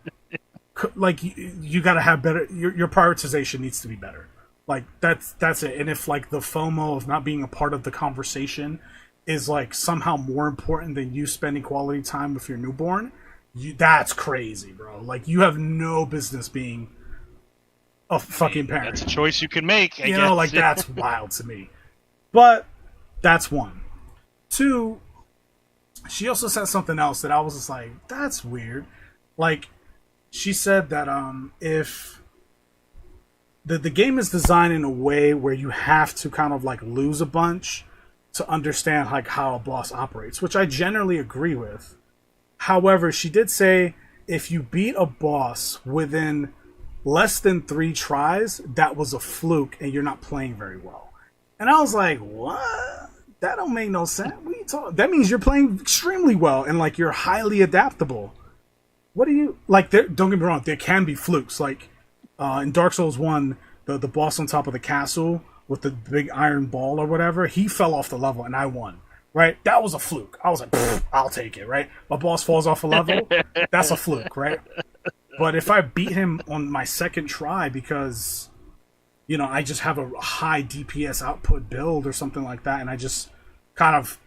like you got to have better, your prioritization needs to be better. Like that's it. And if like the FOMO of not being a part of the conversation is like somehow more important than you spending quality time with your newborn, that's crazy, bro. Like you have no business being a fucking parent. That's a choice you can make. You know, like that's wild to me. But that's one. Two, she also said something else that I was just like, that's weird. Like she said that if the game is designed in a way where you have to kind of like lose a bunch to understand like how a boss operates, which I generally agree with. However, she did say if you beat a boss within less than 3 tries, that was a fluke and you're not playing very well. And I was like, what? That don't make no sense. That means you're playing extremely well and like you're highly adaptable. What do you like? Don't get me wrong. There can be flukes. Like in Dark Souls 1, the boss on top of the castle with the big iron ball or whatever, he fell off the level and I won. Right? That was a fluke. I was like, I'll take it, right? My boss falls off a level, that's a fluke, right? But if I beat him on my second try because, I just have a high DPS output build or something like that, and I just kind of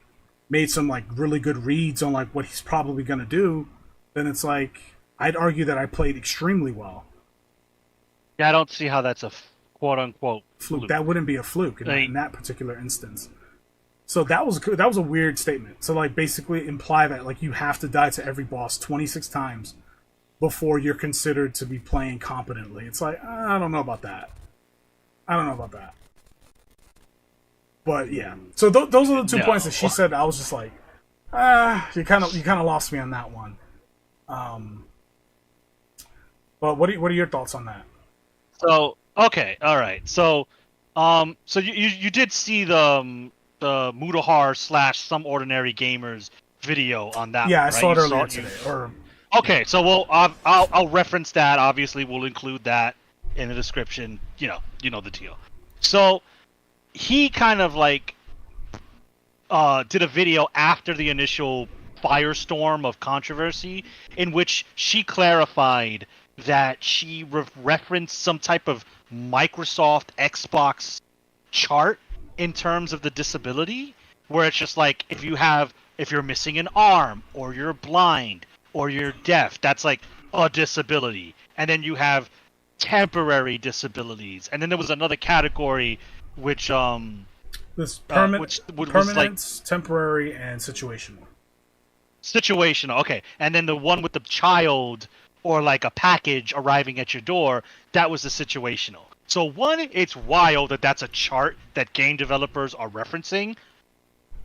made some, like, really good reads on, like, what he's probably going to do, then it's like, I'd argue that I played extremely well. Yeah, I don't see how that's a quote-unquote fluke. That wouldn't be a fluke in that particular instance. So that was a weird statement. So like basically imply that like you have to die to every boss 26 times before you're considered to be playing competently. It's like I don't know about that. But yeah. So those are the 2 points that she said. I was just like, you kind of lost me on that one. But what are your thoughts on that? So okay, all right. So so you did see the Mutahar / Some Ordinary Gamers video on that. Yeah, one, I saw it earlier today. Okay, so I'll reference that. Obviously, we'll include that in the description. You know the deal. So he kind of like did a video after the initial firestorm of controversy, in which she clarified that she referenced some type of Microsoft Xbox chart in terms of the disability, where it's just like if you're missing an arm or you're blind or you're deaf, that's like a disability. And then you have temporary disabilities. And then there was another category which this permanent, was like temporary, and situational. Situational, okay. And then the one with the child or like a package arriving at your door, that was the situational. So one, it's wild that that's a chart that game developers are referencing.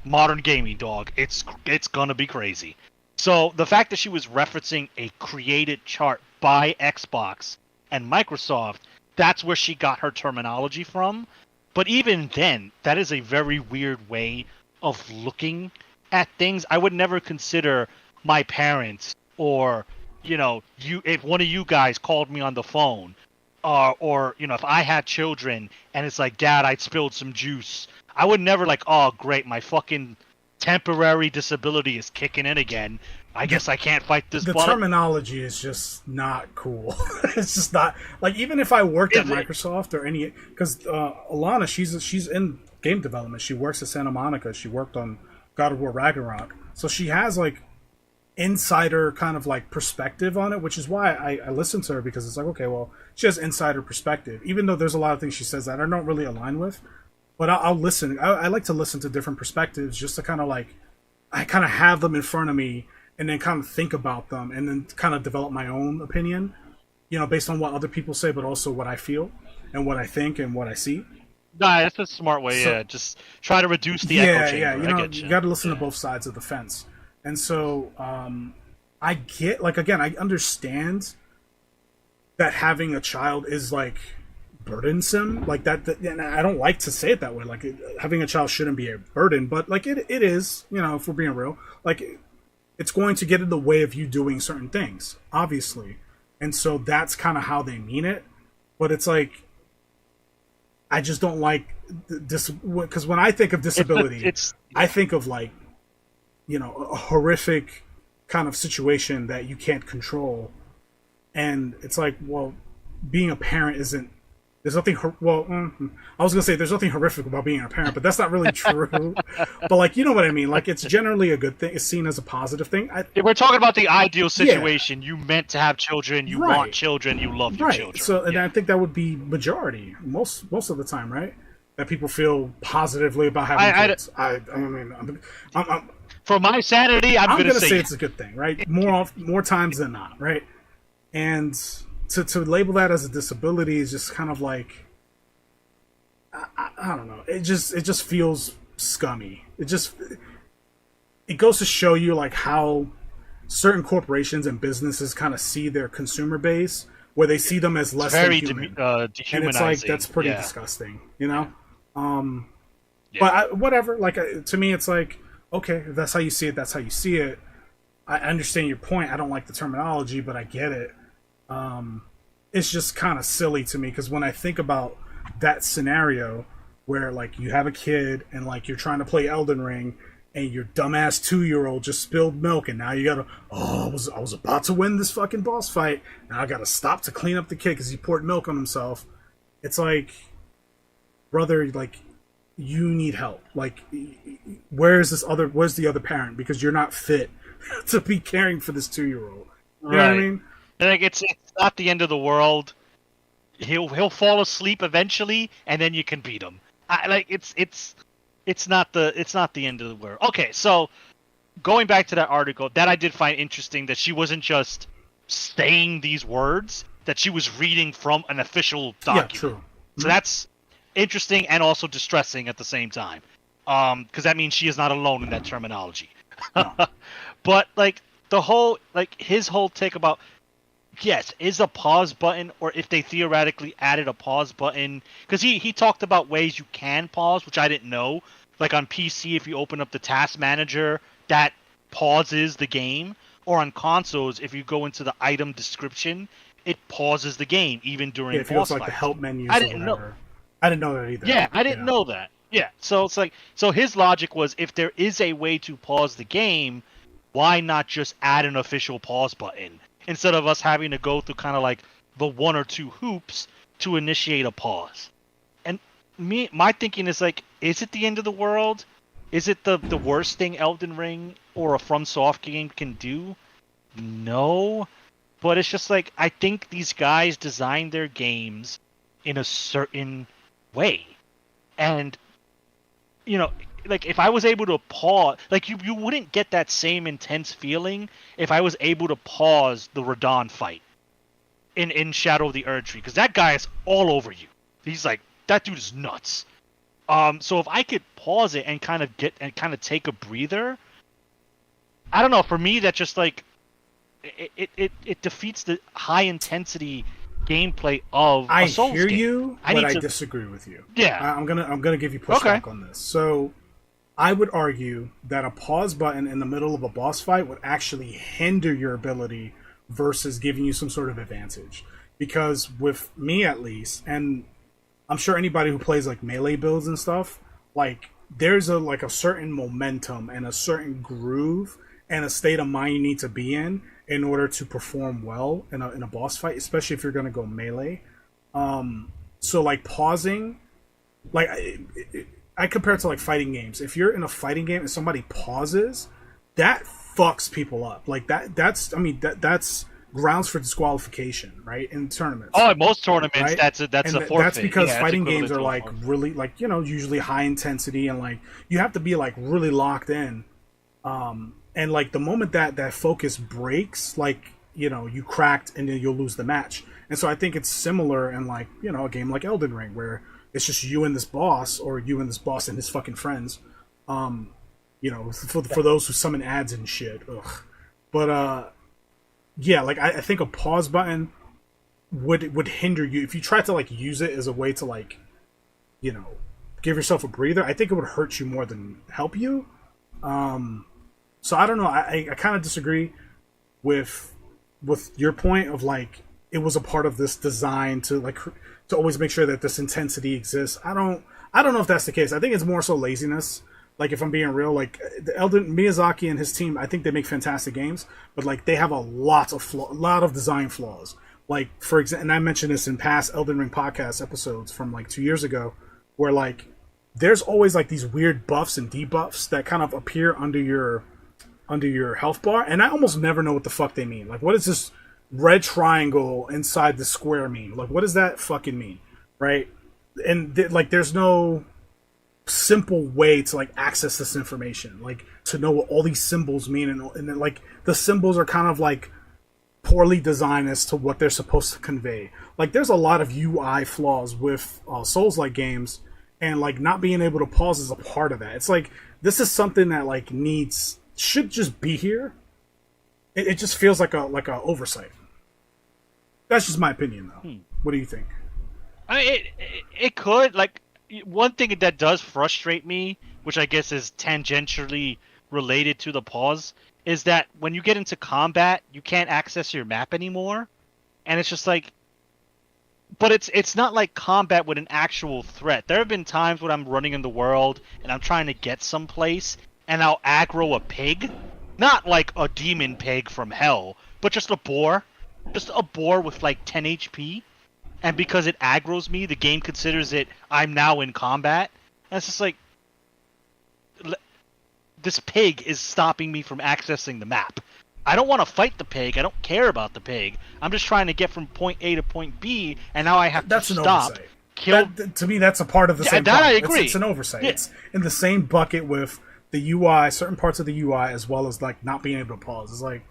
Modern gaming, dog. It's gonna be crazy. So the fact that she was referencing a created chart by Xbox and Microsoft, that's where she got her terminology from. But even then, that is a very weird way of looking at things. I would never consider my parents or, if one of you guys called me on the phone, or if I had children and it's like, Dad, I spilled some juice, I would never like, oh great, my fucking temporary disability is kicking in again. I guess I can't fight this. The terminology is just not cool. It's just not like, even if I worked at Microsoft or any, because Alana, she's in game development. She works at Santa Monica. She worked on God of War Ragnarok, so she has like insider kind of like perspective on it, which is why I listen to her, because it's like, okay, well, she has insider perspective, even though there's a lot of things she says that I don't really align with, but I'll listen. I like to listen to different perspectives just to kind of like, I kind of have them in front of me and then kind of think about them and then kind of develop my own opinion, based on what other people say, but also what I feel. and what I think and what I see. Nah, that's a smart way. So- Yeah, just try to reduce the echo chamber. Yeah. I get You got to listen to both sides of the fence, and so I get like again, I understand that having a child is like burdensome, like that. And I don't like to say it that way. Like having a child shouldn't be a burden, but like it is. You know, if we're being real, like it's going to get in the way of you doing certain things, obviously, and so that's kind of how they mean it. But it's like I just don't like this because when I think of disability, I think of like, you know, a horrific kind of situation that you can't control, and it's like, well, being a parent isn't. There's nothing. I was gonna say there's nothing horrific about being a parent, but that's not really true. But like, you know what I mean? Like, it's generally a good thing. It's seen as a positive thing. If we're talking about the ideal situation, you meant to have children, you want children, you love your children. So, and I think that would be majority most of the time, right? That people feel positively about having kids. I mean, for my sanity, I'm gonna say it's a good thing, right? More times than not, right? And to label that as a disability is just kind of like I don't know. It just feels scummy. It goes to show you like how certain corporations and businesses kind of see their consumer base, where they see them as less than human. Dehumanizing. And it's like that's pretty disgusting, you know. But whatever. Like to me, it's like, okay, if that's how you see it, that's how you see it. I understand your point. I don't like the terminology, but I get it. It's just kind of silly to me because when I think about that scenario where like you have a kid and like you're trying to play Elden Ring and your dumbass 2-year-old just spilled milk and now you gotta I was about to win this fucking boss fight, now I gotta stop to clean up the kid because he poured milk on himself. It's like, brother, like, you need help. Like, where's the other parent, because you're not fit to be caring for this 2-year-old. You know what I mean? Like, it's not the end of the world. He'll fall asleep eventually, and then you can beat him. It's not the end of the world. Okay, so going back to that article, that I did find interesting, that she wasn't just saying these words, that she was reading from an official document. Yeah, true. So that's interesting and also distressing at the same time, because that means she is not alone in that terminology. No. But like his whole take about, yes, is a pause button, or if they theoretically added a pause button, because he talked about ways you can pause, which I didn't know. Like on PC, if you open up the task manager, that pauses the game, or on consoles, if you go into the item description, it pauses the game even during if you go to like the help menus. I didn't know that either. Yeah, I didn't know that. Yeah, so it's like, so his logic was, if there is a way to pause the game, why not just add an official pause button instead of us having to go through kind of like the 1 or 2 hoops to initiate a pause? And my thinking is like, is it the end of the world? Is it the worst thing Elden Ring or a FromSoft game can do? No, but it's just like, I think these guys design their games in a certain way, and you know, like if I was able to pause, like you wouldn't get that same intense feeling if I was able to pause the Radon fight in Shadow of the Erdtree, because that guy is all over you. He's like, that dude is nuts. So if I could pause it and kind of take a breather, I don't know. For me, that just like it defeats the high intensity gameplay of a Souls game. I hear you, but I disagree with you. Yeah, I'm gonna give you pushback on this. So I would argue that a pause button in the middle of a boss fight would actually hinder your ability versus giving you some sort of advantage. Because with me, at least, and I'm sure anybody who plays like melee builds and stuff, like there's a certain momentum and a certain groove and a state of mind you need to be in order to perform well in a boss fight, especially if you're going to go melee. So like pausing, like I compare it to like fighting games. If you're in a fighting game and somebody pauses, that fucks people up. Like that's grounds for disqualification, right? In tournaments. Oh, in most tournaments, right? That's a forfeit. That's because fighting games are like really, like, you know, usually high intensity, and like you have to be like really locked in. And like the moment that focus breaks, like you cracked and then you'll lose the match. And so I think it's similar in like, a game like Elden Ring where it's just you and this boss, or you and this boss and his fucking friends. For those who summon ads and shit. Ugh. But yeah, like I think a pause button would hinder you if you try to like use it as a way to like, give yourself a breather. I think it would hurt you more than help you. So I don't know. I kind of disagree with your point of like it was a part of this design to always make sure that this intensity exists. I don't know if that's the case. I think it's more so laziness. Like if I'm being real, like the Miyazaki and his team, I think they make fantastic games, but like they have a lot of design flaws. Like for example, and I mentioned this in past Elden Ring podcast episodes from like 2 years ago, where like there's always like these weird buffs and debuffs that kind of appear under your health bar, and I almost never know what the fuck they mean. Like, what does this red triangle inside the square mean? Like, what does that fucking mean, right? And there's no simple way to like access this information, like to know what all these symbols mean, and then like the symbols are kind of like poorly designed as to what they're supposed to convey. Like, there's a lot of UI flaws with Souls-like games. And like not being able to pause is a part of that. It's like this is something that like should just be here. It just feels like a oversight. That's just my opinion, though. What do you think? I mean, it could like one thing that does frustrate me, which I guess is tangentially related to the pause, is that when you get into combat, you can't access your map anymore, and it's just like. But it's not like combat with an actual threat. There have been times when I'm running in the world and I'm trying to get someplace and I'll aggro a pig. Not like a demon pig from hell, but just a boar. Just a boar with like 10 HP. And because it aggroes me, the game considers it I'm now in combat. And it's just like... This pig is stopping me from accessing the map. I don't want to fight the pig. I don't care about the pig. I'm just trying to get from point A to point B, and now I have to stop. Oversight. To me, that's a part of the same that problem. I agree. It's an oversight. Yeah. It's in the same bucket with the UI, certain parts of the UI, as well as like not being able to pause. It's like,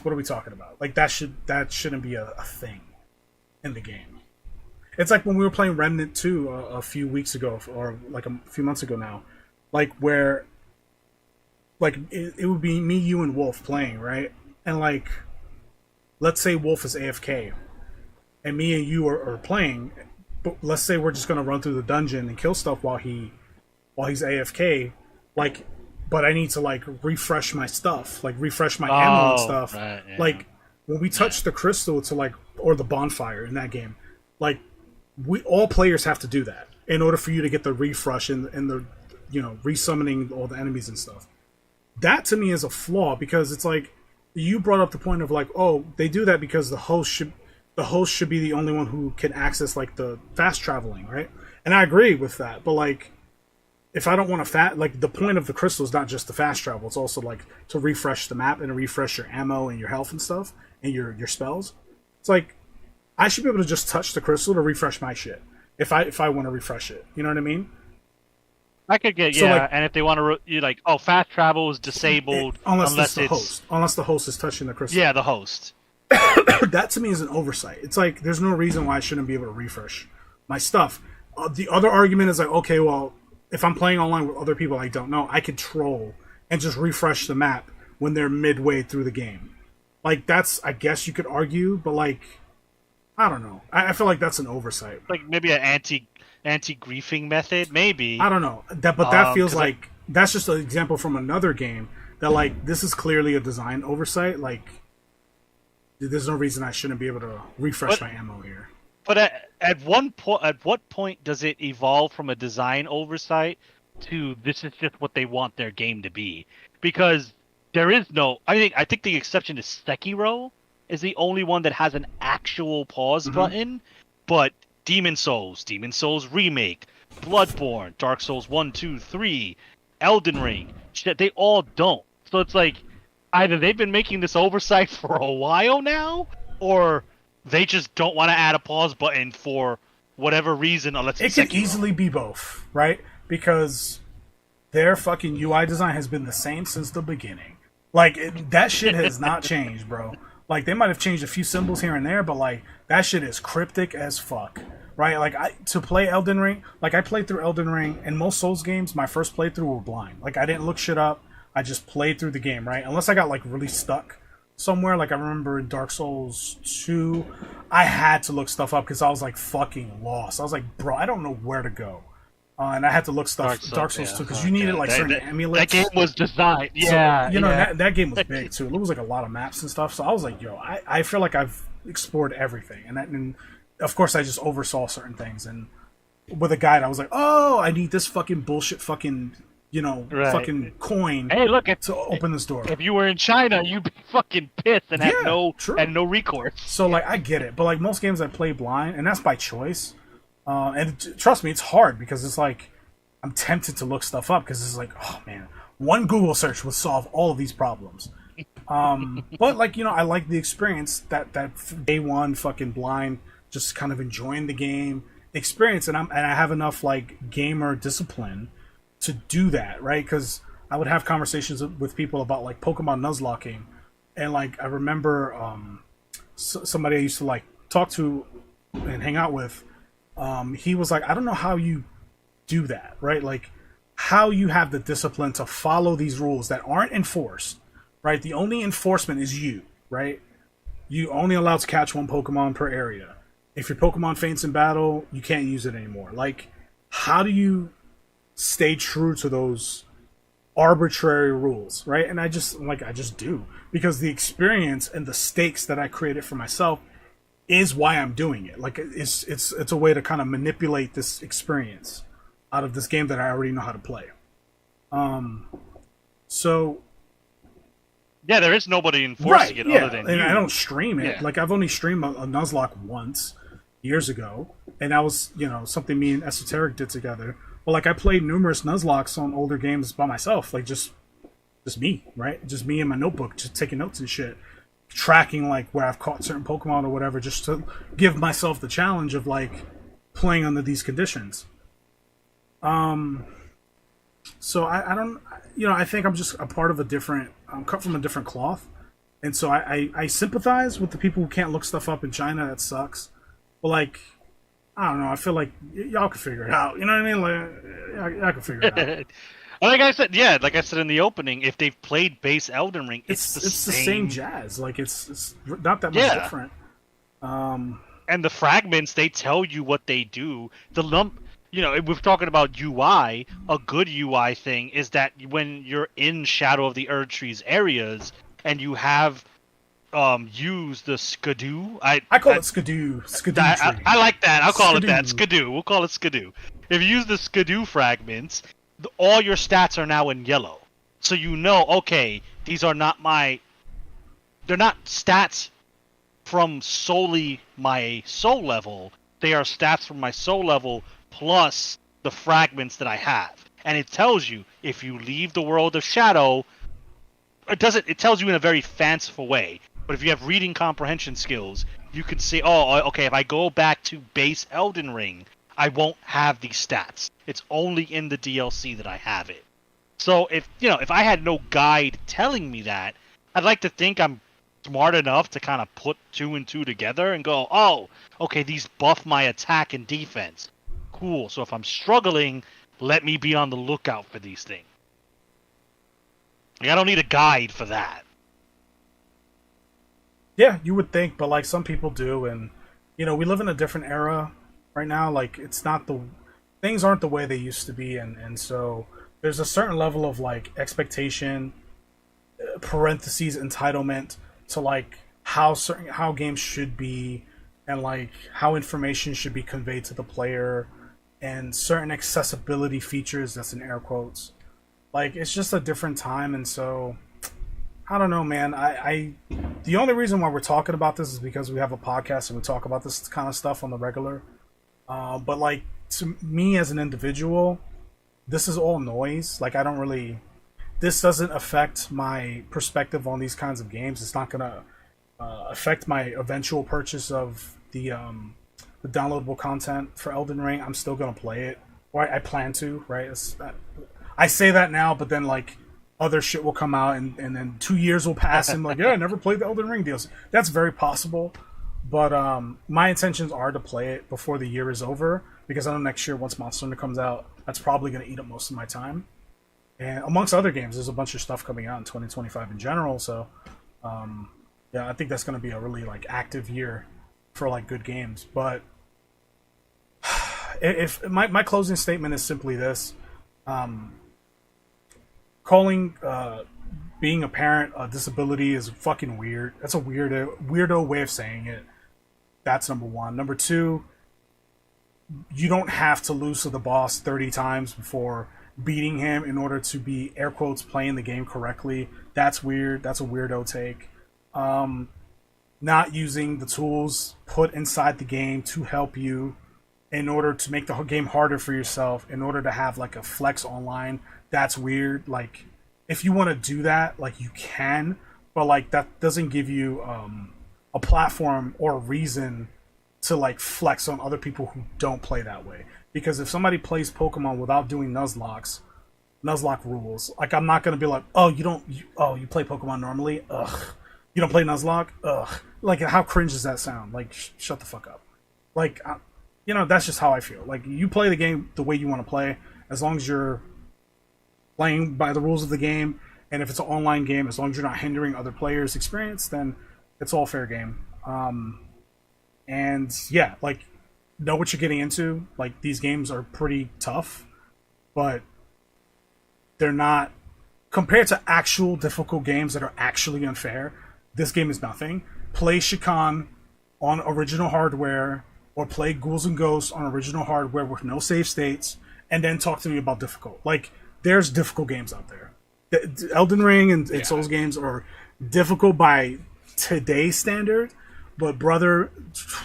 what are we talking about? Like that shouldn't be a thing in the game. It's like when we were playing Remnant 2 a few weeks ago, or like a few months ago now, like where. Like, it would be me, you, and Wolf playing, right? And, like, let's say Wolf is AFK, and me and you are playing, but let's say we're just going to run through the dungeon and kill stuff while he's AFK, like, but I need to, like, refresh my stuff, like, refresh my ammo and stuff. Right, yeah. Like, when we touch the crystal to, like, or the bonfire in that game, like, all players have to do that in order for you to get the refresh and the, resummoning all the enemies and stuff. That to me is a flaw, because it's like you brought up the point of like, oh, they do that because the host should be the only one who can access like the fast traveling, right? And I agree with that, but like if I don't want to like the point of the crystal is not just the fast travel, it's also like to refresh the map and to refresh your ammo and your health and stuff and your spells. It's like I should be able to just touch the crystal to refresh my shit if I want to refresh it. You know what I mean? I could get, so, like, and if they want to, fast travel is disabled unless the host is touching the crystal. Yeah, the host. That to me is an oversight. It's like there's no reason why I shouldn't be able to refresh my stuff. The other argument is like, okay, well, if I'm playing online with other people I don't know, I could troll and just refresh the map when they're midway through the game. Like that's, I guess you could argue, but like, I don't know. I feel like that's an oversight. Like maybe an anti-griefing method, maybe. I don't know. That feels like that's just an example from another game that like this is clearly a design oversight. Like there's no reason I shouldn't be able to refresh my ammo here. But at what point does it evolve from a design oversight to this is just what they want their game to be? Because there is no. I think the exception is Sekiro is the only one that has an actual pause button, but. Demon Souls Remake, Bloodborne, Dark Souls 1, 2, 3, Elden Ring, shit, they all don't. So it's like, either they've been making this oversight for a while now, or they just don't want to add a pause button for whatever reason, unless it's It could easily be both, right? Because their fucking UI design has been the same since the beginning. Like, that shit has not changed, bro. Like, they might have changed a few symbols here and there, but like that shit is cryptic as fuck, right? Like, to play Elden Ring, like I played through Elden Ring, and most Souls games, my first playthrough were blind. Like, I didn't look shit up. I just played through the game, right? Unless I got like really stuck somewhere. Like, I remember in Dark Souls 2, I had to look stuff up because I was like fucking lost. I was like, bro, I don't know where to go. And I had to look stuff Dark Souls 2 because you needed like certain amulets. That game was designed, So, you know, that game was big too. It was like a lot of maps and stuff. So I was like, yo, I feel like I've explored everything, and of course I just oversaw certain things. And with a guide, I was like, oh, I need this fucking bullshit, fucking fucking coin. Hey, look, to open this door. If you were in China, you'd be fucking pissed and had no recourse. So like, I get it, but like most games I play blind, and that's by choice. And trust me, it's hard because it's like I'm tempted to look stuff up because it's like, oh man, one Google search would solve all of these problems. But like, I like the experience that day one fucking blind, just kind of enjoying the game experience, and I have enough like gamer discipline to do that, right? Because I would have conversations with people about like Pokemon Nuzlocking, and like I remember somebody I used to like talk to and hang out with. He was like, I don't know how you do that, right? Like, how you have the discipline to follow these rules that aren't enforced, right? The only enforcement is you, right? You only allowed to catch one Pokemon per area. If your Pokemon faints in battle, you can't use it anymore. Like, how do you stay true to those arbitrary rules, right? And I just do, because the experience and the stakes that I created for myself is why I'm doing it. Like, it's a way to kind of manipulate this experience out of this game that I already know how to play. So yeah, there is nobody enforcing it other than and you. I don't stream it. Yeah. Like, I've only streamed a Nuzlocke once years ago, and that was something me and Esoteric did together. Well, like, I played numerous Nuzlocks on older games by myself, like just me, right? Just me and my notebook, just taking notes and shit. Tracking like where I've caught certain Pokemon or whatever, just to give myself the challenge of like playing under these conditions. So I don't, I think I'm just a part of I'm cut from a different cloth, and so I sympathize with the people who can't look stuff up in China. That sucks. But like, I don't know. I feel like y'all can figure it out. You know what I mean? Like, I can figure it out. Like I said in the opening, if they've played base Elden Ring, it's the same jazz. Like, it's not that much different. And the fragments, they tell you what they do. We're talking about UI. A good UI thing is that when you're in Shadow of the Erdtree's areas and you have used the Skidoo, I call it Skidoo. I like that. I'll call Skidoo. it that. Skidoo. We'll call it Skidoo. If you use the Skidoo fragments, all your stats are now in yellow. So okay, these are they're not stats from solely my soul level. They are stats from my soul level plus the fragments that I have. And it tells you, if you leave the world of Shadow, it tells you in a very fanciful way. But if you have reading comprehension skills, you can say, oh, okay, if I go back to base Elden Ring, I won't have these stats. It's only in the DLC that I have it. So if I had no guide telling me that, I'd like to think I'm smart enough to kind of put 2 and 2 together and go, oh, okay, these buff my attack and defense. Cool. So if I'm struggling, let me be on the lookout for these things. Like, I don't need a guide for that. Yeah, you would think, but like, some people do, and we live in a different era right now. Like, things aren't the way they used to be, and so there's a certain level of like expectation, parentheses, entitlement to like how games should be, and like how information should be conveyed to the player, and certain accessibility features, that's in air quotes. Like, it's just a different time, and so I don't know, man. The only reason why we're talking about this is because we have a podcast and we talk about this kind of stuff on the regular. But like, to me as an individual, this is all noise. Like, this doesn't affect my perspective on these kinds of games. It's not gonna affect my eventual purchase of the downloadable content for Elden Ring. I'm still gonna play it, or I plan to. Right? I say that now, but then like other shit will come out, and then 2 years will pass, and like, yeah, I never played the Elden Ring DLC. That's very possible, but my intentions are to play it before the year is over, because I know next year, once Monster Hunter comes out, that's probably going to eat up most of my time. And amongst other games, there's a bunch of stuff coming out in 2025 in general, so yeah, I think that's going to be a really like active year for like good games. But if my closing statement is simply this: calling being a parent a disability is fucking weird. That's a weirdo way of saying it. That's number one. Number two, you don't have to lose to the boss 30 times before beating him in order to be, air quotes, playing the game correctly. That's weird. That's a weirdo take. Not using the tools put inside the game to help you in order to make the game harder for yourself, in order to have like a flex online. That's weird. Like, if you want to do that, like, you can, but like, that doesn't give you a platform or a reason to like flex on other people who don't play that way. Because if somebody plays Pokemon without doing Nuzlocke rules, like, I'm not gonna be like, oh, you play Pokemon normally? Ugh. You don't play Nuzlocke? Ugh. Like, how cringe does that sound? Like, shut the fuck up. Like, that's just how I feel. Like, you play the game the way you want to play, as long as you're playing by the rules of the game, and if it's an online game, as long as you're not hindering other players' experience, then it's all fair game. And yeah, like, know what you're getting into. Like, these games are pretty tough, but they're not, compared to actual difficult games that are actually unfair. This game is nothing. Play Shikan on original hardware, or play Ghouls and Ghosts on original hardware with no save states, and then talk to me about difficult. Like, there's difficult games out there. The Elden Ring and Souls games are difficult by today's standard, but brother,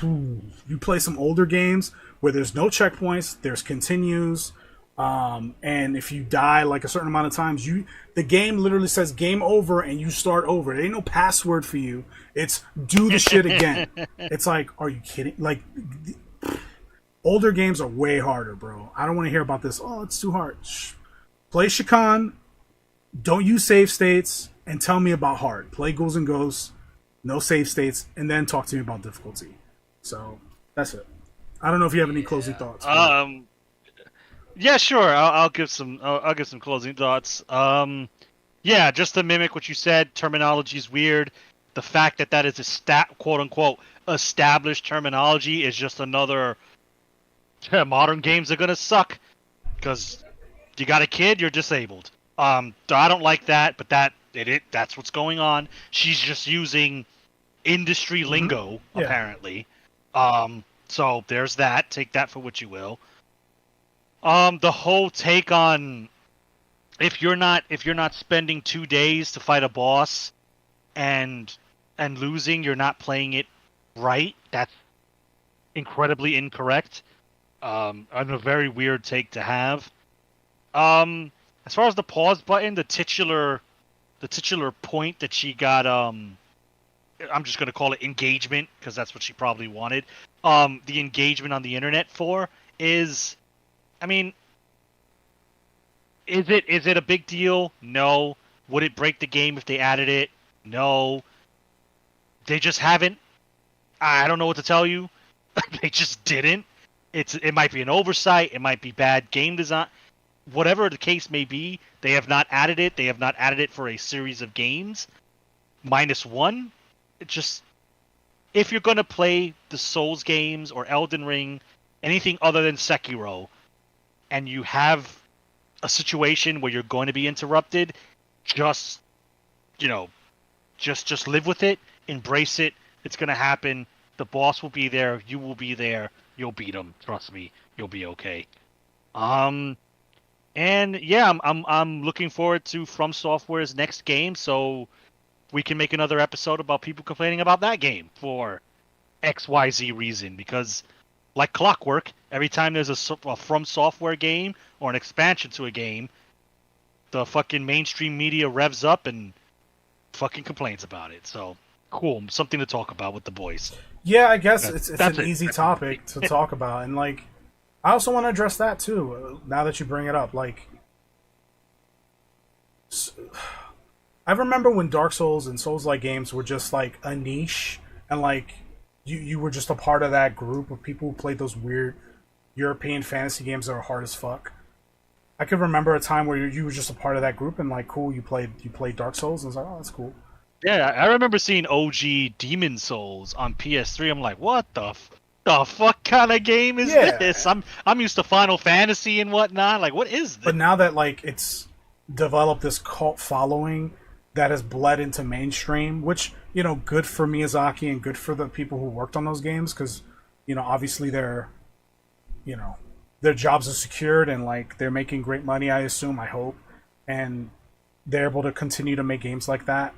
you play some older games where there's no checkpoints, there's continues, and if you die like a certain amount of times, the game literally says game over and you start over. There ain't no password for you. It's do the shit again. It's like, are you kidding? Like, older games are way harder, bro. I don't want to hear about this. Oh, it's too hard. Play Shikan, don't use save states, and tell me about hard. Play Ghouls and Ghosts, no save states, and then talk to me about difficulty. So that's it. I don't know if you have any closing thoughts. Yeah, sure. I'll give some closing thoughts. Yeah, just to mimic what you said, terminology is weird. The fact that is a quote unquote established terminology is just another modern games are gonna suck because you got a kid, you're disabled. I don't like that, but that's what's going on. She's just using industry lingo, apparently. So there's that. Take that for what you will. The whole take on if you're not spending 2 days to fight a boss and losing, you're not playing it right. That's incredibly incorrect. And a very weird take to have. As far as the pause button, the titular point that she got, I'm just gonna call it engagement because that's what she probably wanted. The engagement on the internet for is, I mean, is it a big deal? No. Would it break the game if they added it? No. They just haven't. I don't know what to tell you. They just didn't. It might be an oversight. It might be bad game design. Whatever the case may be, they have not added it. They have not added it for a series of games. -1. It just, if you're going to play the Souls games or Elden Ring, anything other than Sekiro, and you have a situation where you're going to be interrupted, just live with it, embrace it. It's going to happen. The boss will be there. You will be there. You'll beat him. Trust me. You'll be okay. And yeah, I'm looking forward to From Software's next game, so we can make another episode about people complaining about that game for XYZ reason, because like clockwork, every time there's a From Software game or an expansion to a game, the fucking mainstream media revs up and fucking complains about it. So, cool. Something to talk about with the boys. Yeah, I guess it's an easy topic to talk about. And, like, I also want to address that, too, now that you bring it up. Like, I remember when Dark Souls and Souls-like games were just like a niche, and like you were just a part of that group of people who played those weird European fantasy games that are hard as fuck. I could remember a time where you were just a part of that group and like, cool, you played Dark Souls, and I was like, oh, that's cool. Yeah, I remember seeing OG Demon Souls on PS3. I'm like, what the fuck kind of game is this? I'm used to Final Fantasy and whatnot. Like, what is this? But now that like it's developed this cult following that has bled into mainstream, which, you know, good for Miyazaki and good for the people who worked on those games, because, you know, obviously their jobs are secured and like they're making great money, I assume, I hope, and they're able to continue to make games like that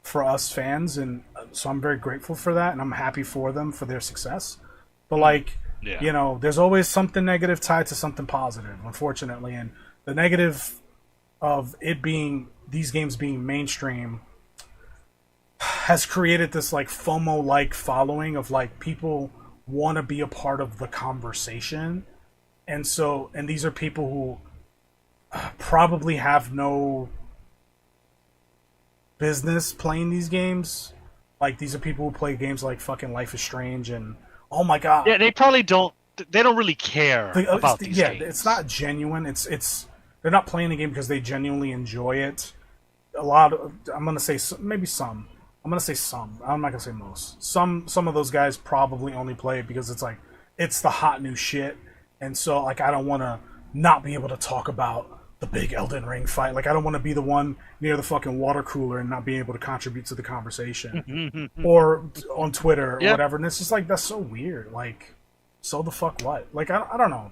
for us fans, and so I'm very grateful for that, and I'm happy for them for their success. But like, you know, there's always something negative tied to something positive, unfortunately, and the negative of it being these games being mainstream has created this like FOMO like following of like people want to be a part of the conversation, and these are people who probably have no business playing these games. Like, these are people who play games like fucking Life is Strange and oh my god. Yeah, they probably don't. They don't really care about these games. It's not genuine. It's they're not playing the game because they genuinely enjoy it. I'm gonna say maybe some. I'm gonna say some. I'm not gonna say most. Some of those guys probably only play it because it's like it's the hot new shit, and so like I don't want to not be able to talk about the big Elden Ring fight. Like, I don't want to be the one near the fucking water cooler and not be able to contribute to the conversation. Or on Twitter or whatever. And it's just like, that's so weird. Like, so the fuck what? Like, I don't know.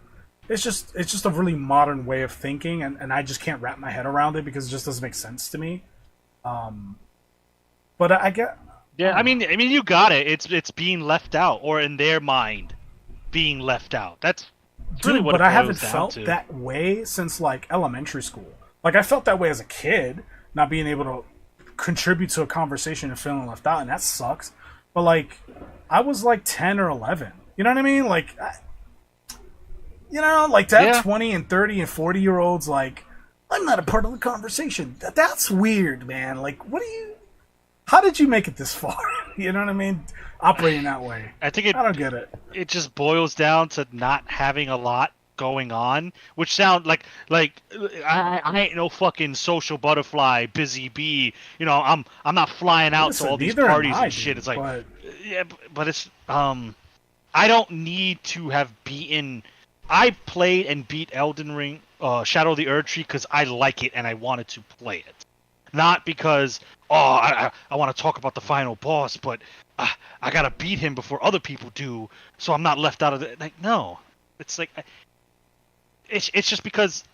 It's just a really modern way of thinking, and I just can't wrap my head around it because it just doesn't make sense to me. But I get... Yeah, I mean, you got it. It's being left out, or in their mind, being left out. That's really what it boils down to. But I haven't felt that way since like elementary school. Like, I felt that way as a kid, not being able to contribute to a conversation and feeling left out, and that sucks. But like, I was like 10 or 11. You know what I mean? Like, like to have 20 and 30 and 40-year-olds like, I'm not a part of the conversation. That's weird, man. Like, how did you make it this far? You know what I mean? Operating that way. I don't get it. It just boils down to not having a lot going on, which sound like I ain't no fucking social butterfly, busy bee. You know, I'm not flying out to all these parties and shit. It's like, but it's I don't need to have beaten. I played and beat Elden Ring, Shadow of the Erdtree because I like it and I wanted to play it. Not because, I want to talk about the final boss, but I gotta beat him before other people do, so I'm not left out of it. Like, no, it's like, it's just because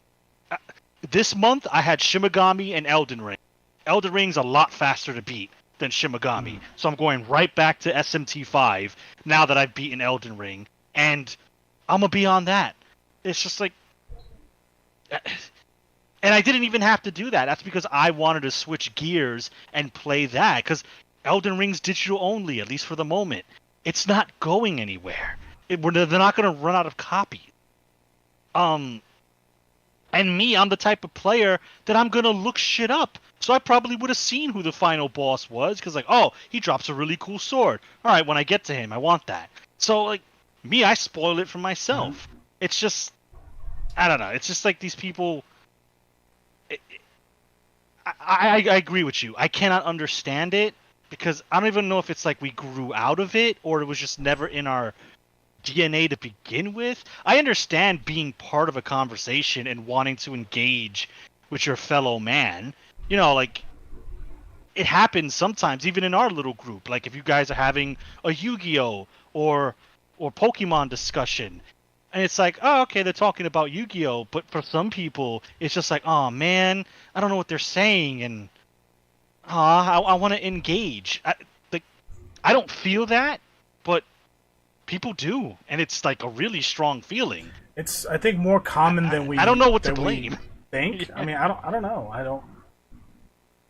this month I had Shimigami and Elden Ring. Elden Ring's a lot faster to beat than Shimigami, so I'm going right back to SMT5 now that I've beaten Elden Ring, and I'm gonna be on that. It's just like. And I didn't even have to do that. That's because I wanted to switch gears and play that. Because Elden Ring's digital only, at least for the moment. It's not going anywhere. They're not going to run out of copies. And me, I'm the type of player that I'm going to look shit up. So I probably would have seen who the final boss was. Because like, oh, he drops a really cool sword. All right, when I get to him, I want that. So like, me, I spoil it for myself. It's just, I don't know. It's just like these people... I agree with you. I cannot understand it because I don't even know if it's like we grew out of it or it was just never in our DNA to begin with. I understand being part of a conversation and wanting to engage with your fellow man. You know, like, it happens sometimes, even in our little group. Like, if you guys are having a Yu-Gi-Oh! or Pokemon discussion, and it's like, oh, okay, they're talking about Yu-Gi-Oh! But for some people, it's just like, oh, man, I don't know what they're saying, and I want to engage. I don't feel that, but people do, and it's like a really strong feeling. It's, I think, more common than we. I don't know what to blame. Think. I mean, I don't know.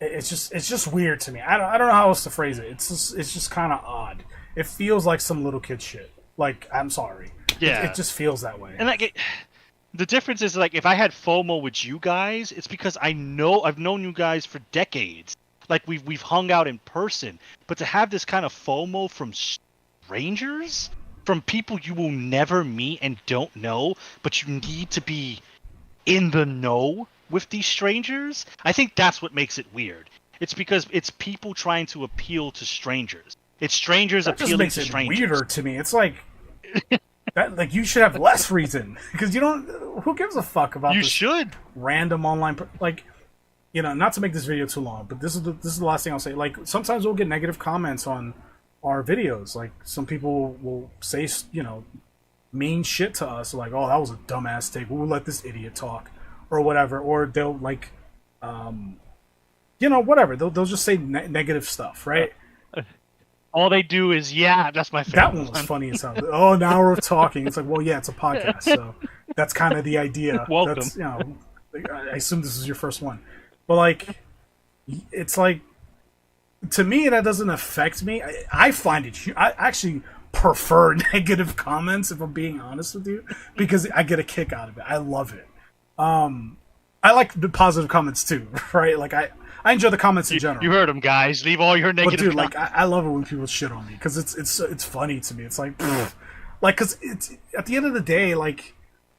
It's just weird to me. I don't know how else to phrase it. It's just kind of odd. It feels like some little kid shit. Like, I'm sorry. Yeah, it just feels that way. And like, The difference is like if I had FOMO with you guys, it's because I've known you guys for decades. Like we've hung out in person, but to have this kind of FOMO from strangers, from people you will never meet and don't know, but you need to be in the know with these strangers, I think that's what makes it weird. It's because it's people trying to appeal to strangers. It's strangers That just appealing makes to it strangers. weirder to me. It's like that. Like you should have less reason because you don't. Who gives a fuck about You this should. random online? Like, you know, not to make this video too long, but this is the last thing I'll say. Like sometimes we'll get negative comments on our videos. Like some people will say, you know, mean shit to us. Like, oh, that was a dumbass take. We'll let this idiot talk, or whatever. Or they'll like, you know, whatever. They'll just say negative stuff, right? All they do is, yeah, that's my favorite. That one was funny as hell. Oh, an hour of talking. It's like, well, yeah, it's a podcast, so that's kind of the idea. Welcome. That's, you know, I assume this is your first one, but like, it's like, to me, that doesn't affect me. I find it. I actually prefer negative comments, if I'm being honest with you, because I get a kick out of it. I love it. I like the positive comments too, right? Like I enjoy the comments in general. You heard them, guys. Leave all your negative. But dude, comments. like I love it when people shit on me because it's funny to me. It's like, like, because it's at the end of the day, like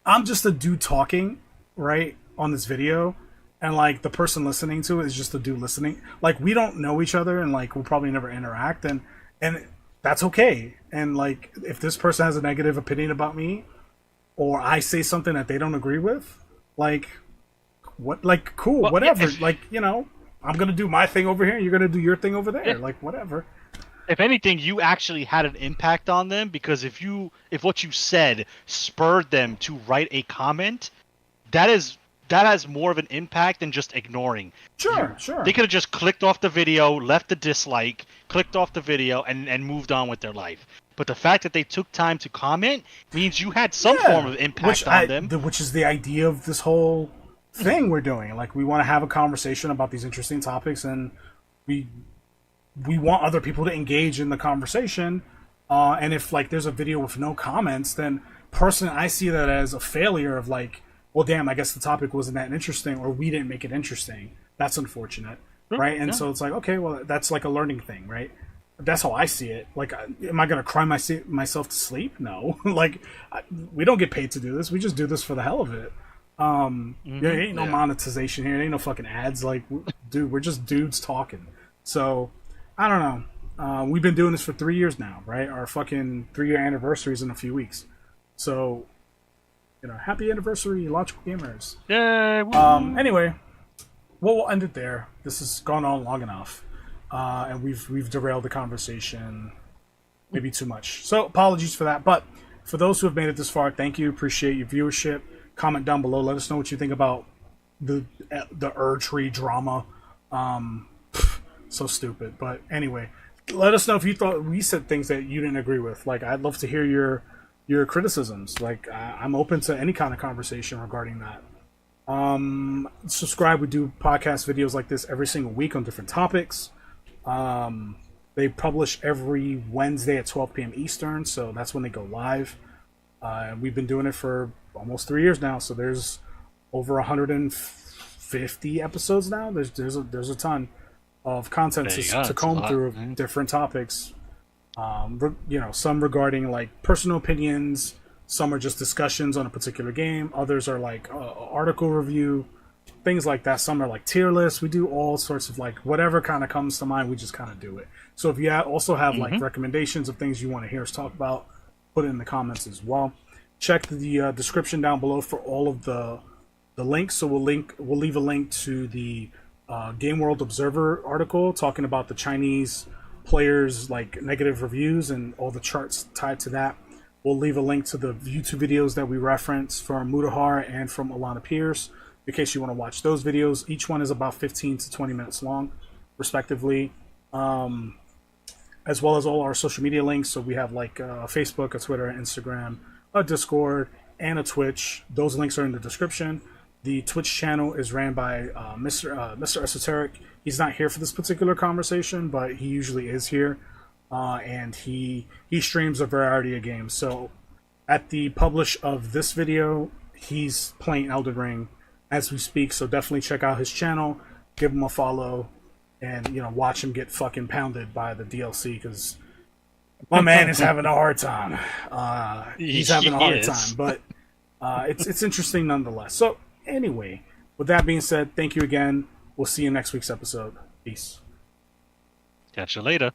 I'm just a dude talking, right, on this video, and like the person listening to it is just a dude listening. Like we don't know each other, and like we'll probably never interact, and that's okay. And like if this person has a negative opinion about me, or I say something that they don't agree with, like what, like cool, well, whatever. Yeah. Like, you know, I'm gonna do my thing over here, you're gonna do your thing over there. Yeah. Like whatever. If anything, you actually had an impact on them, because if what you said spurred them to write a comment, that has more of an impact than just ignoring. Sure. They could have just clicked off the video, left the dislike, clicked off the video, and moved on with their life. But the fact that they took time to comment means you had some form of impact on them. Which is the idea of this whole thing we're doing. Like, we want to have a conversation about these interesting topics, and we want other people to engage in the conversation. And if like there's a video with no comments, then personally I see that as a failure of like, well, damn, I guess the topic wasn't that interesting, or we didn't make it interesting. That's unfortunate, right? And so it's like, okay, well, that's like a learning thing, right? That's how I see it. Like, am I gonna cry myself to sleep? No. Like, we don't get paid to do this. We just do this for the hell of it. There ain't no monetization here. There ain't no fucking ads. Like, dude, we're just dudes talking. So, I don't know. We've been doing this for 3 years now, right? Our fucking 3-year anniversary is in a few weeks. So, you know, happy anniversary, Logical Gamers. Yay! Anyway, we'll end it there. This has gone on long enough. And we've derailed the conversation maybe too much. So apologies for that. But for those who have made it this far, thank you. Appreciate your viewership. Comment down below. Let us know what you think about the tree drama. So stupid. But anyway, let us know if you thought we said things that you didn't agree with. Like, I'd love to hear your criticisms. Like, I'm open to any kind of conversation regarding that. Subscribe. We do podcast videos like this every single week on different topics. They publish every Wednesday at 12 p.m. Eastern, so that's when they go live. We've been doing it for almost 3 years now, so there's over 150 episodes now. There's a ton of content to comb through of different topics. You know, some regarding like personal opinions, some are just discussions on a particular game, others are like article review, things like that. Some are like tier lists. We do all sorts of like whatever kind of comes to mind, we just kind of do it. So if you also have like recommendations of things you want to hear us talk about, put it in the comments as well. Check the description down below for all of the links. So we'll leave a link to the Game World Observer article talking about the Chinese players' like negative reviews and all the charts tied to that. We'll leave a link to the YouTube videos that we reference from Mutahar and from Alana Pierce, in case you want to watch those videos. Each one is about 15 to 20 minutes long, respectively, as well as all our social media links. So we have like a Facebook, a Twitter, an Instagram, a Discord, and a Twitch. Those links are in the description. The Twitch channel is ran by Mr. Esoteric. He's not here for this particular conversation, but he usually is here, and he streams a variety of games. So at the publish of this video, he's playing Elden Ring as we speak. So definitely check out his channel, give him a follow, and watch him get fucking pounded by the DLC because my man is having a hard time. He's having a hard time, but it's interesting nonetheless. So anyway, with that being said, thank you again. We'll see you next week's episode. Peace. Catch you later.